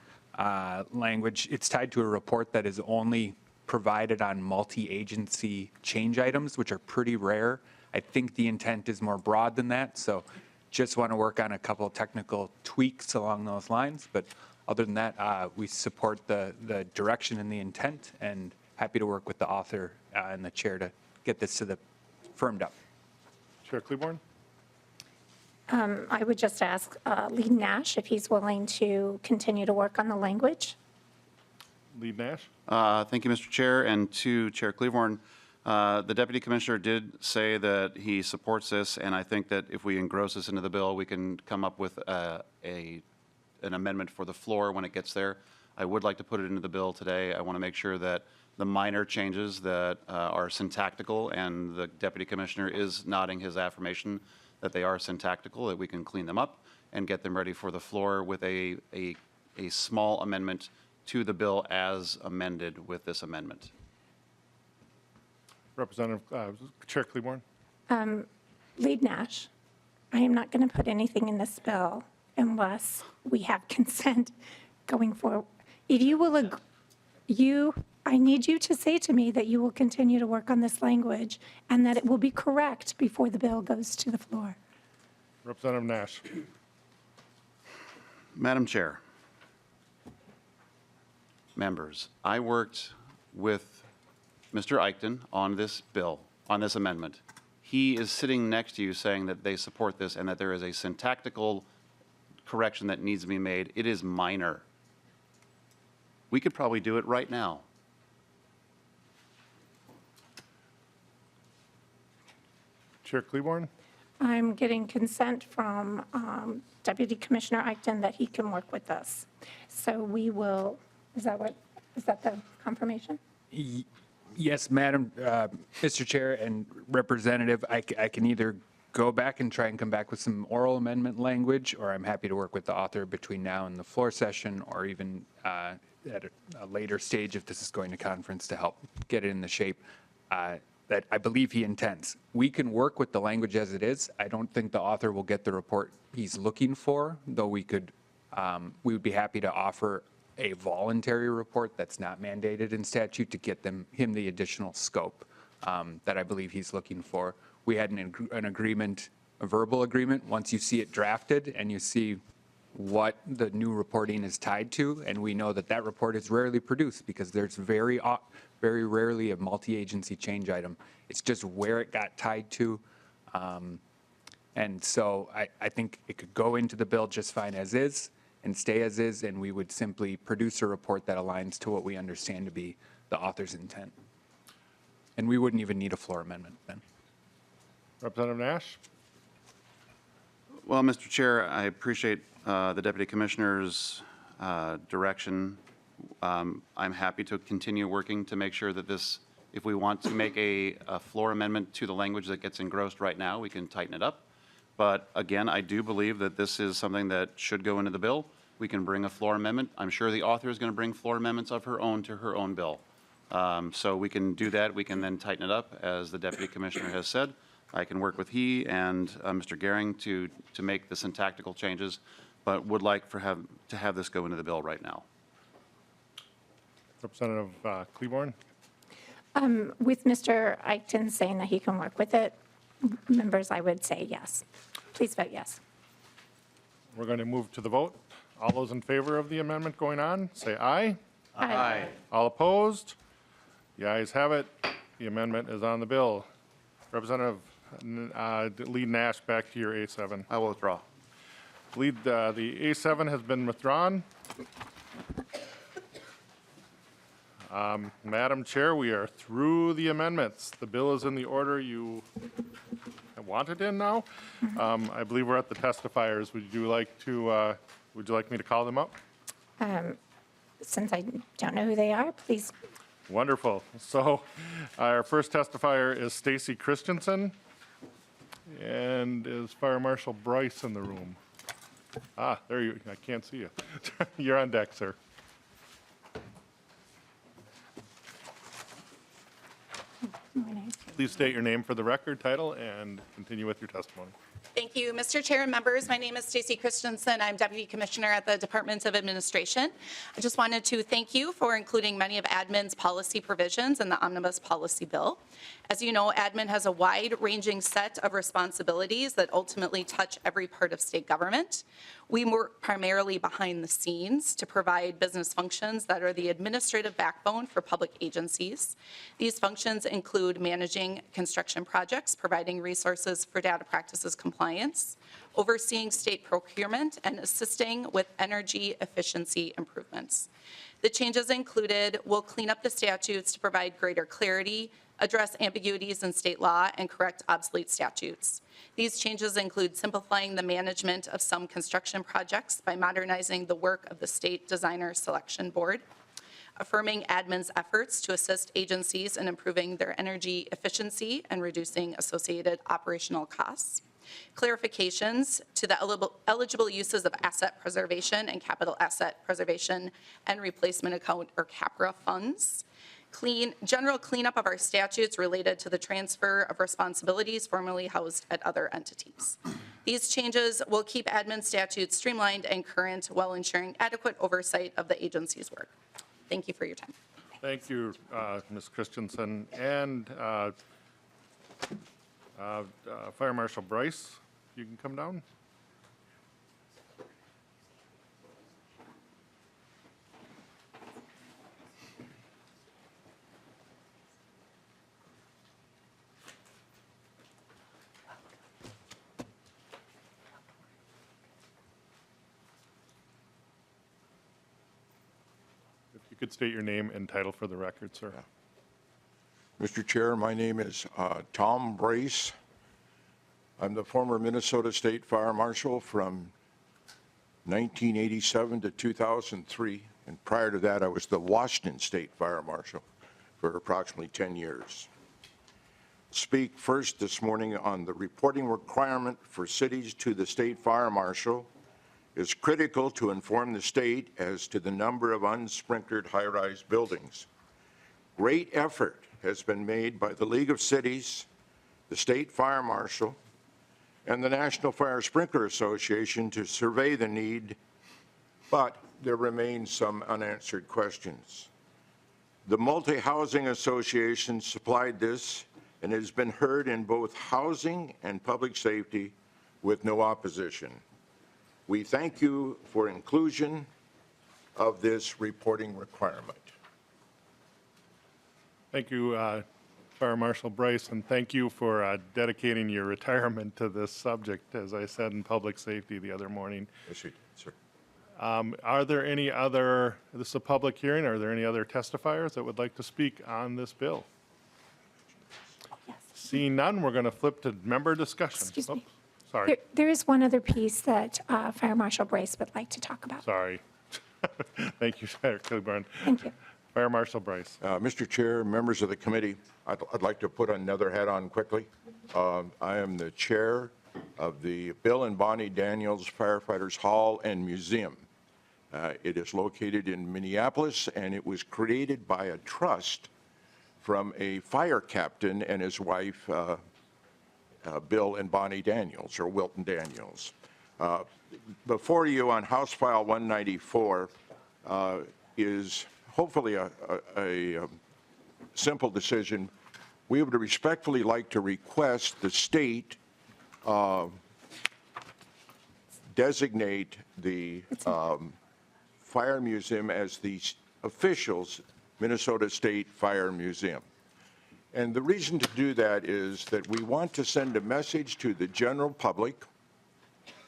language. It's tied to a report that is only provided on multi-agency change items, which are pretty rare. I think the intent is more broad than that, so just want to work on a couple of technical tweaks along those lines. But other than that, we support the direction and the intent, and happy to work with the author and the chair to get this to the firmed up. Chair Klevorn? I would just ask Lead Nash if he's willing to continue to work on the language. Lead Nash? Thank you, Mr. Chair, and to Chair Klevorn. The Deputy Commissioner did say that he supports this, and I think that if we engross this into the bill, we can come up with an amendment for the floor when it gets there. I would like to put it into the bill today. I want to make sure that the minor changes that are syntactical, and the Deputy Commissioner is nodding his affirmation that they are syntactical, that we can clean them up and get them ready for the floor with a small amendment to the bill as amended with this amendment. Representative, Chair Klevorn? Lead Nash, I am not going to put anything in this bill unless we have consent going forward. If you will, I need you to say to me that you will continue to work on this language and that it will be correct before the bill goes to the floor. Representative Nash? Madam Chair, members, I worked with Mr. Eichten on this bill, on this amendment. He is sitting next to you saying that they support this and that there is a syntactical correction that needs to be made. It is minor. We could probably do it right now. Chair Klevorn? I'm getting consent from Deputy Commissioner Eichten that he can work with us. So we will, is that the confirmation? Yes, Madam, Mr. Chair and Representative, I can either go back and try and come back with some oral amendment language, or I'm happy to work with the author between now and the floor session, or even at a later stage if this is going to conference to help get it in the shape that I believe he intends. We can work with the language as it is. I don't think the author will get the report he's looking for, though we would be happy to offer a voluntary report that's not mandated in statute to get him the additional scope that I believe he's looking for. We had an agreement, a verbal agreement. Once you see it drafted and you see what the new reporting is tied to, and we know that that report is rarely produced because there's very rarely a multi-agency change item. It's just where it got tied to. And so I think it could go into the bill just fine as is and stay as is, and we would simply produce a report that aligns to what we understand to be the author's intent. And we wouldn't even need a floor amendment then. Representative Nash? Well, Mr. Chair, I appreciate the Deputy Commissioner's direction. I'm happy to continue working to make sure that this, if we want to make a floor amendment to the language that gets engrossed right now, we can tighten it up. But again, I do believe that this is something that should go into the bill. We can bring a floor amendment. I'm sure the author is going to bring floor amendments of her own to her own bill. So we can do that. We can then tighten it up, as the Deputy Commissioner has said. I can work with he and Mr. Gehring to make the syntactical changes, but would like to have this go into the bill right now. Representative Klevorn? With Mr. Eichten saying that he can work with it, members, I would say yes. Please vote yes. We're going to move to the vote. All those in favor of the amendment going on, say aye. Aye. All opposed? The ayes have it. The amendment is on the bill. Representative Lee Nash, back to your A7. I will withdraw. The A7 has been withdrawn. Madam Chair, we are through the amendments. The bill is in the order you want it in now. I believe we're at the testifiers. Would you like me to call them up? Since I don't know who they are, please. Wonderful. So our first testifier is Stacy Christensen. And is Fire Marshal Bryce in the room? There you, I can't see you. You're on deck, sir. Please state your name for the record, title, and continue with your testimony. Thank you, Mr. Chair and members. My name is Stacy Christensen. I'm Deputy Commissioner at the Department of Administration. I just wanted to thank you for including many of admin's policy provisions in the Omnibus Policy Bill. As you know, admin has a wide-ranging set of responsibilities that ultimately touch every part of state government. We work primarily behind the scenes to provide business functions that are the administrative backbone for public agencies. These functions include managing construction projects, providing resources for data practices compliance, overseeing state procurement, and assisting with energy efficiency improvements. The changes included will clean up the statutes to provide greater clarity, address ambiguities in state law, and correct obsolete statutes. These changes include simplifying the management of some construction projects by modernizing the work of the State Designer Selection Board, affirming admin's efforts to assist agencies in improving their energy efficiency and reducing associated operational costs, clarifications to the eligible uses of asset preservation and capital asset preservation and replacement account, or CAPRA funds, general cleanup of our statutes related to the transfer of responsibilities formerly housed at other entities. These changes will keep admin statutes streamlined and current while ensuring adequate oversight of the agency's work. Thank you for your time. Thank you, Ms. Christensen. And Fire Marshal Bryce, you can come down. If you could state your name and title for the record, sir. Mr. Chair, my name is Tom Brace. I'm the former Minnesota State Fire Marshal from 1987 to 2003, and prior to that I was the Washington State Fire Marshal for approximately 10 years. Speak first this morning on the reporting requirement for cities to the State Fire Marshal is critical to inform the state as to the number of unsprinkled high-rise buildings. Great effort has been made by the League of Cities, the State Fire Marshal, and the National Fire Sprinkler Association to survey the need, but there remain some unanswered questions. The Multi-Housing Association supplied this and has been heard in both housing and public safety with no opposition. We thank you for inclusion of this reporting requirement. Thank you, Fire Marshal Bryce, and thank you for dedicating your retirement to this subject, as I said in public safety the other morning. Yes, you did, sir. Are there any other, this is a public hearing, are there any other testifiers that would like to speak on this bill? Yes. Seeing none, we're going to flip to member discussion. Excuse me. Sorry. There is one other piece that Fire Marshal Bryce would like to talk about. Sorry. Thank you, Senator Klevorn. Thank you. Fire Marshal Bryce. Mr. Chair, members of the committee, I'd like to put another hat on quickly. I am the chair of the Bill and Bonnie Daniels Firefighters Hall and Museum. It is located in Minneapolis, and it was created by a trust from a fire captain and his wife, Bill and Bonnie Daniels, or Wilton Daniels. Before you on House File 194 is hopefully a simple decision. We would respectfully like to request the state designate the Fire Museum as the official Minnesota State Fire Museum. And the reason to do that is that we want to send a message to the general public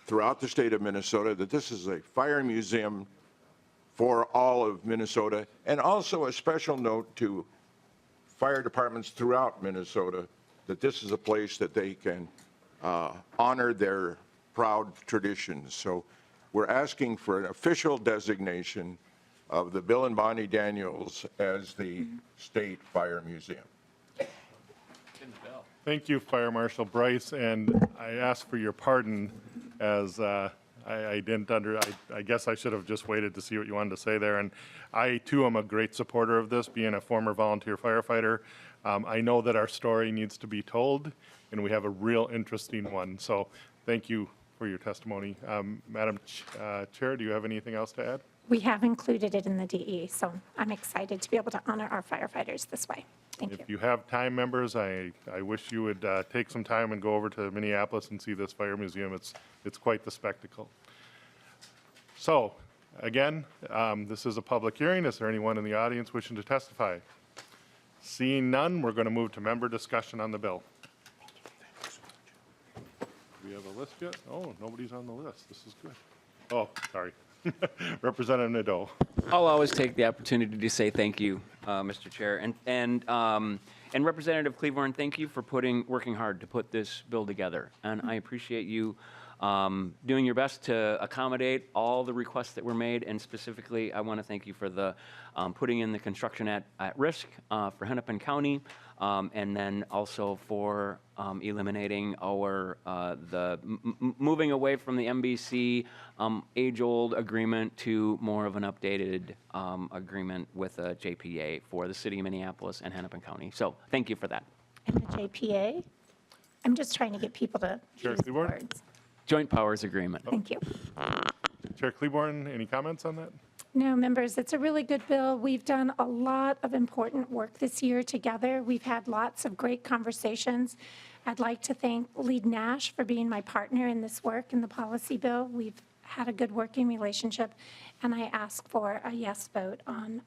throughout the state of Minnesota that this is a fire museum for all of Minnesota, and also a special note to fire departments throughout Minnesota that this is a place that they can honor their proud traditions. So we're asking for an official designation of the Bill and Bonnie Daniels as the State Fire Museum. Thank you, Fire Marshal Bryce, and I ask for your pardon as I guess I should have just waited to see what you wanted to say there. And I, too, am a great supporter of this, being a former volunteer firefighter. I know that our story needs to be told, and we have a real interesting one. So thank you for your testimony. Madam Chair, do you have anything else to add? We have included it in the DE, so I'm excited to be able to honor our firefighters this way. Thank you. If you have time, members, I wish you would take some time and go over to Minneapolis and see this fire museum. It's quite the spectacle. So, again, this is a public hearing. Is there anyone in the audience wishing to testify? Seeing none, we're going to move to member discussion on the bill. Do we have a list yet? Oh, nobody's on the list. This is good. Oh, sorry. Representative Nadeau. I'll always take the opportunity to say thank you, Mr. Chair. And Representative Klevorn, thank you for working hard to put this bill together. And I appreciate you doing your best to accommodate all the requests that were made. And specifically, I want to thank you for the putting in the construction at risk for Hennepin County, and then also for eliminating moving away from the MBC age-old agreement to more of an updated agreement with a JPA for the city of Minneapolis and Hennepin County. So thank you for that. And the JPA? I'm just trying to get people to Chair use Klevorn? words. Joint Powers Agreement. Thank you. Chair Klevorn, any comments on that? No, members, it's a really good bill. We've done a lot of important work this year together. We've had lots of great conversations. I'd like to thank Lead Nash for being my partner in this work in the policy bill. We've had a good working relationship, and I ask for a yes vote on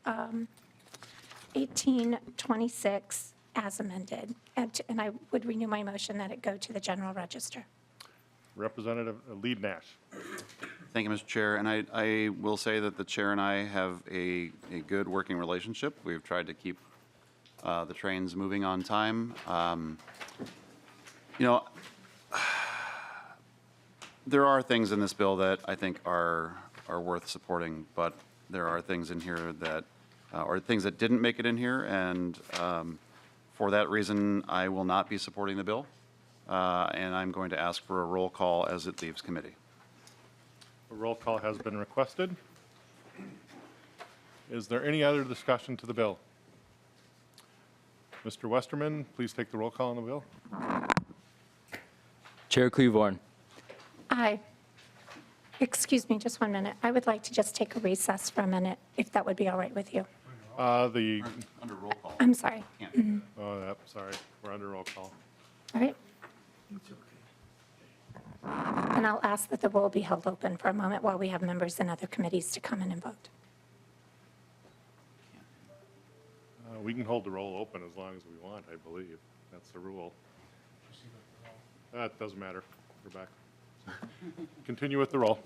1826 as amended. And I would renew my motion that it go to the general register. Representative Lead Nash. Thank you, Mr. Chair. And I will say that the chair and I have a good working relationship. We've tried to keep the trains moving on time. There are things in this bill that I think are worth supporting, but there are things in here that, or things that didn't make it in here, and for that reason, I will not be supporting the bill, and I'm going to ask for a roll call as it leaves committee. A roll call has been requested. Is there any other discussion to the bill? Mr. Westerman, please take the roll call on the bill. Chair Klevorn. Aye. Excuse me, just 1 minute. I would like to just take a recess for a minute, if that would be all right with you. Under roll call. I'm sorry. Oh, yep, sorry. We're under roll call. All right. And I'll ask that the roll be held open for a moment while we have members in other committees to come in and vote. We can hold the roll open as long as we want, I believe. That's the rule. That doesn't matter. We're back. Continue with the roll.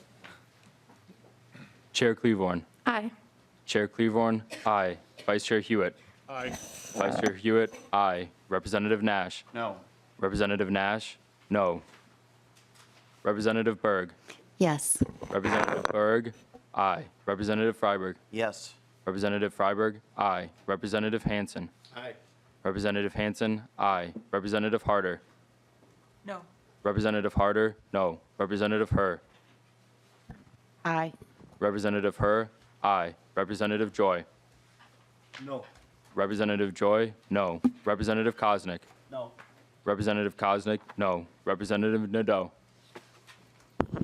Chair Klevorn. Aye. Chair Klevorn, aye. Vice Chair Hewitt. Aye. Vice Chair Hewitt, aye. Representative Nash. No. Representative Nash, no. Representative Berg. Yes. Representative Berg, aye. Representative Freiberg. Yes. Representative Freiberg, aye. Representative Hansen. Aye. Representative Hansen, aye. Representative Harder. No. Representative Harder, no. Representative Herr. Aye. Representative Herr, aye. Representative Joy. No. Representative Joy, no. Representative Koznick. No. Representative Koznick, no. Representative Nadeau.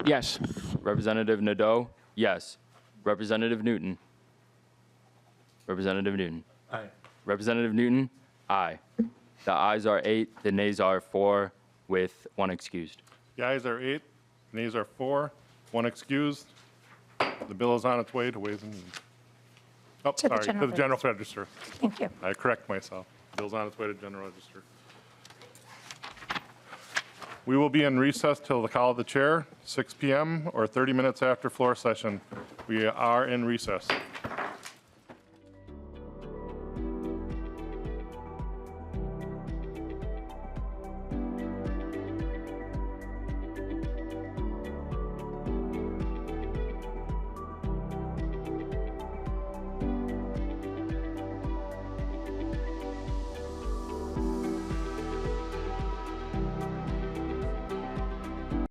Yes. Representative Nadeau, yes. Representative Newton. Representative Newton. Aye. Representative Newton, aye. The ayes are 8, the nays are 4, with 1 excused. The ayes are 8, nays are 4, 1 excused. The bill is on its way to Ways and Means. Oh, To the sorry, to general the general register. Thank you. I correct myself. Bill's on its way to general register. We will be in recess till the call of the chair, 6 PM or 30 minutes after floor session. We are in recess.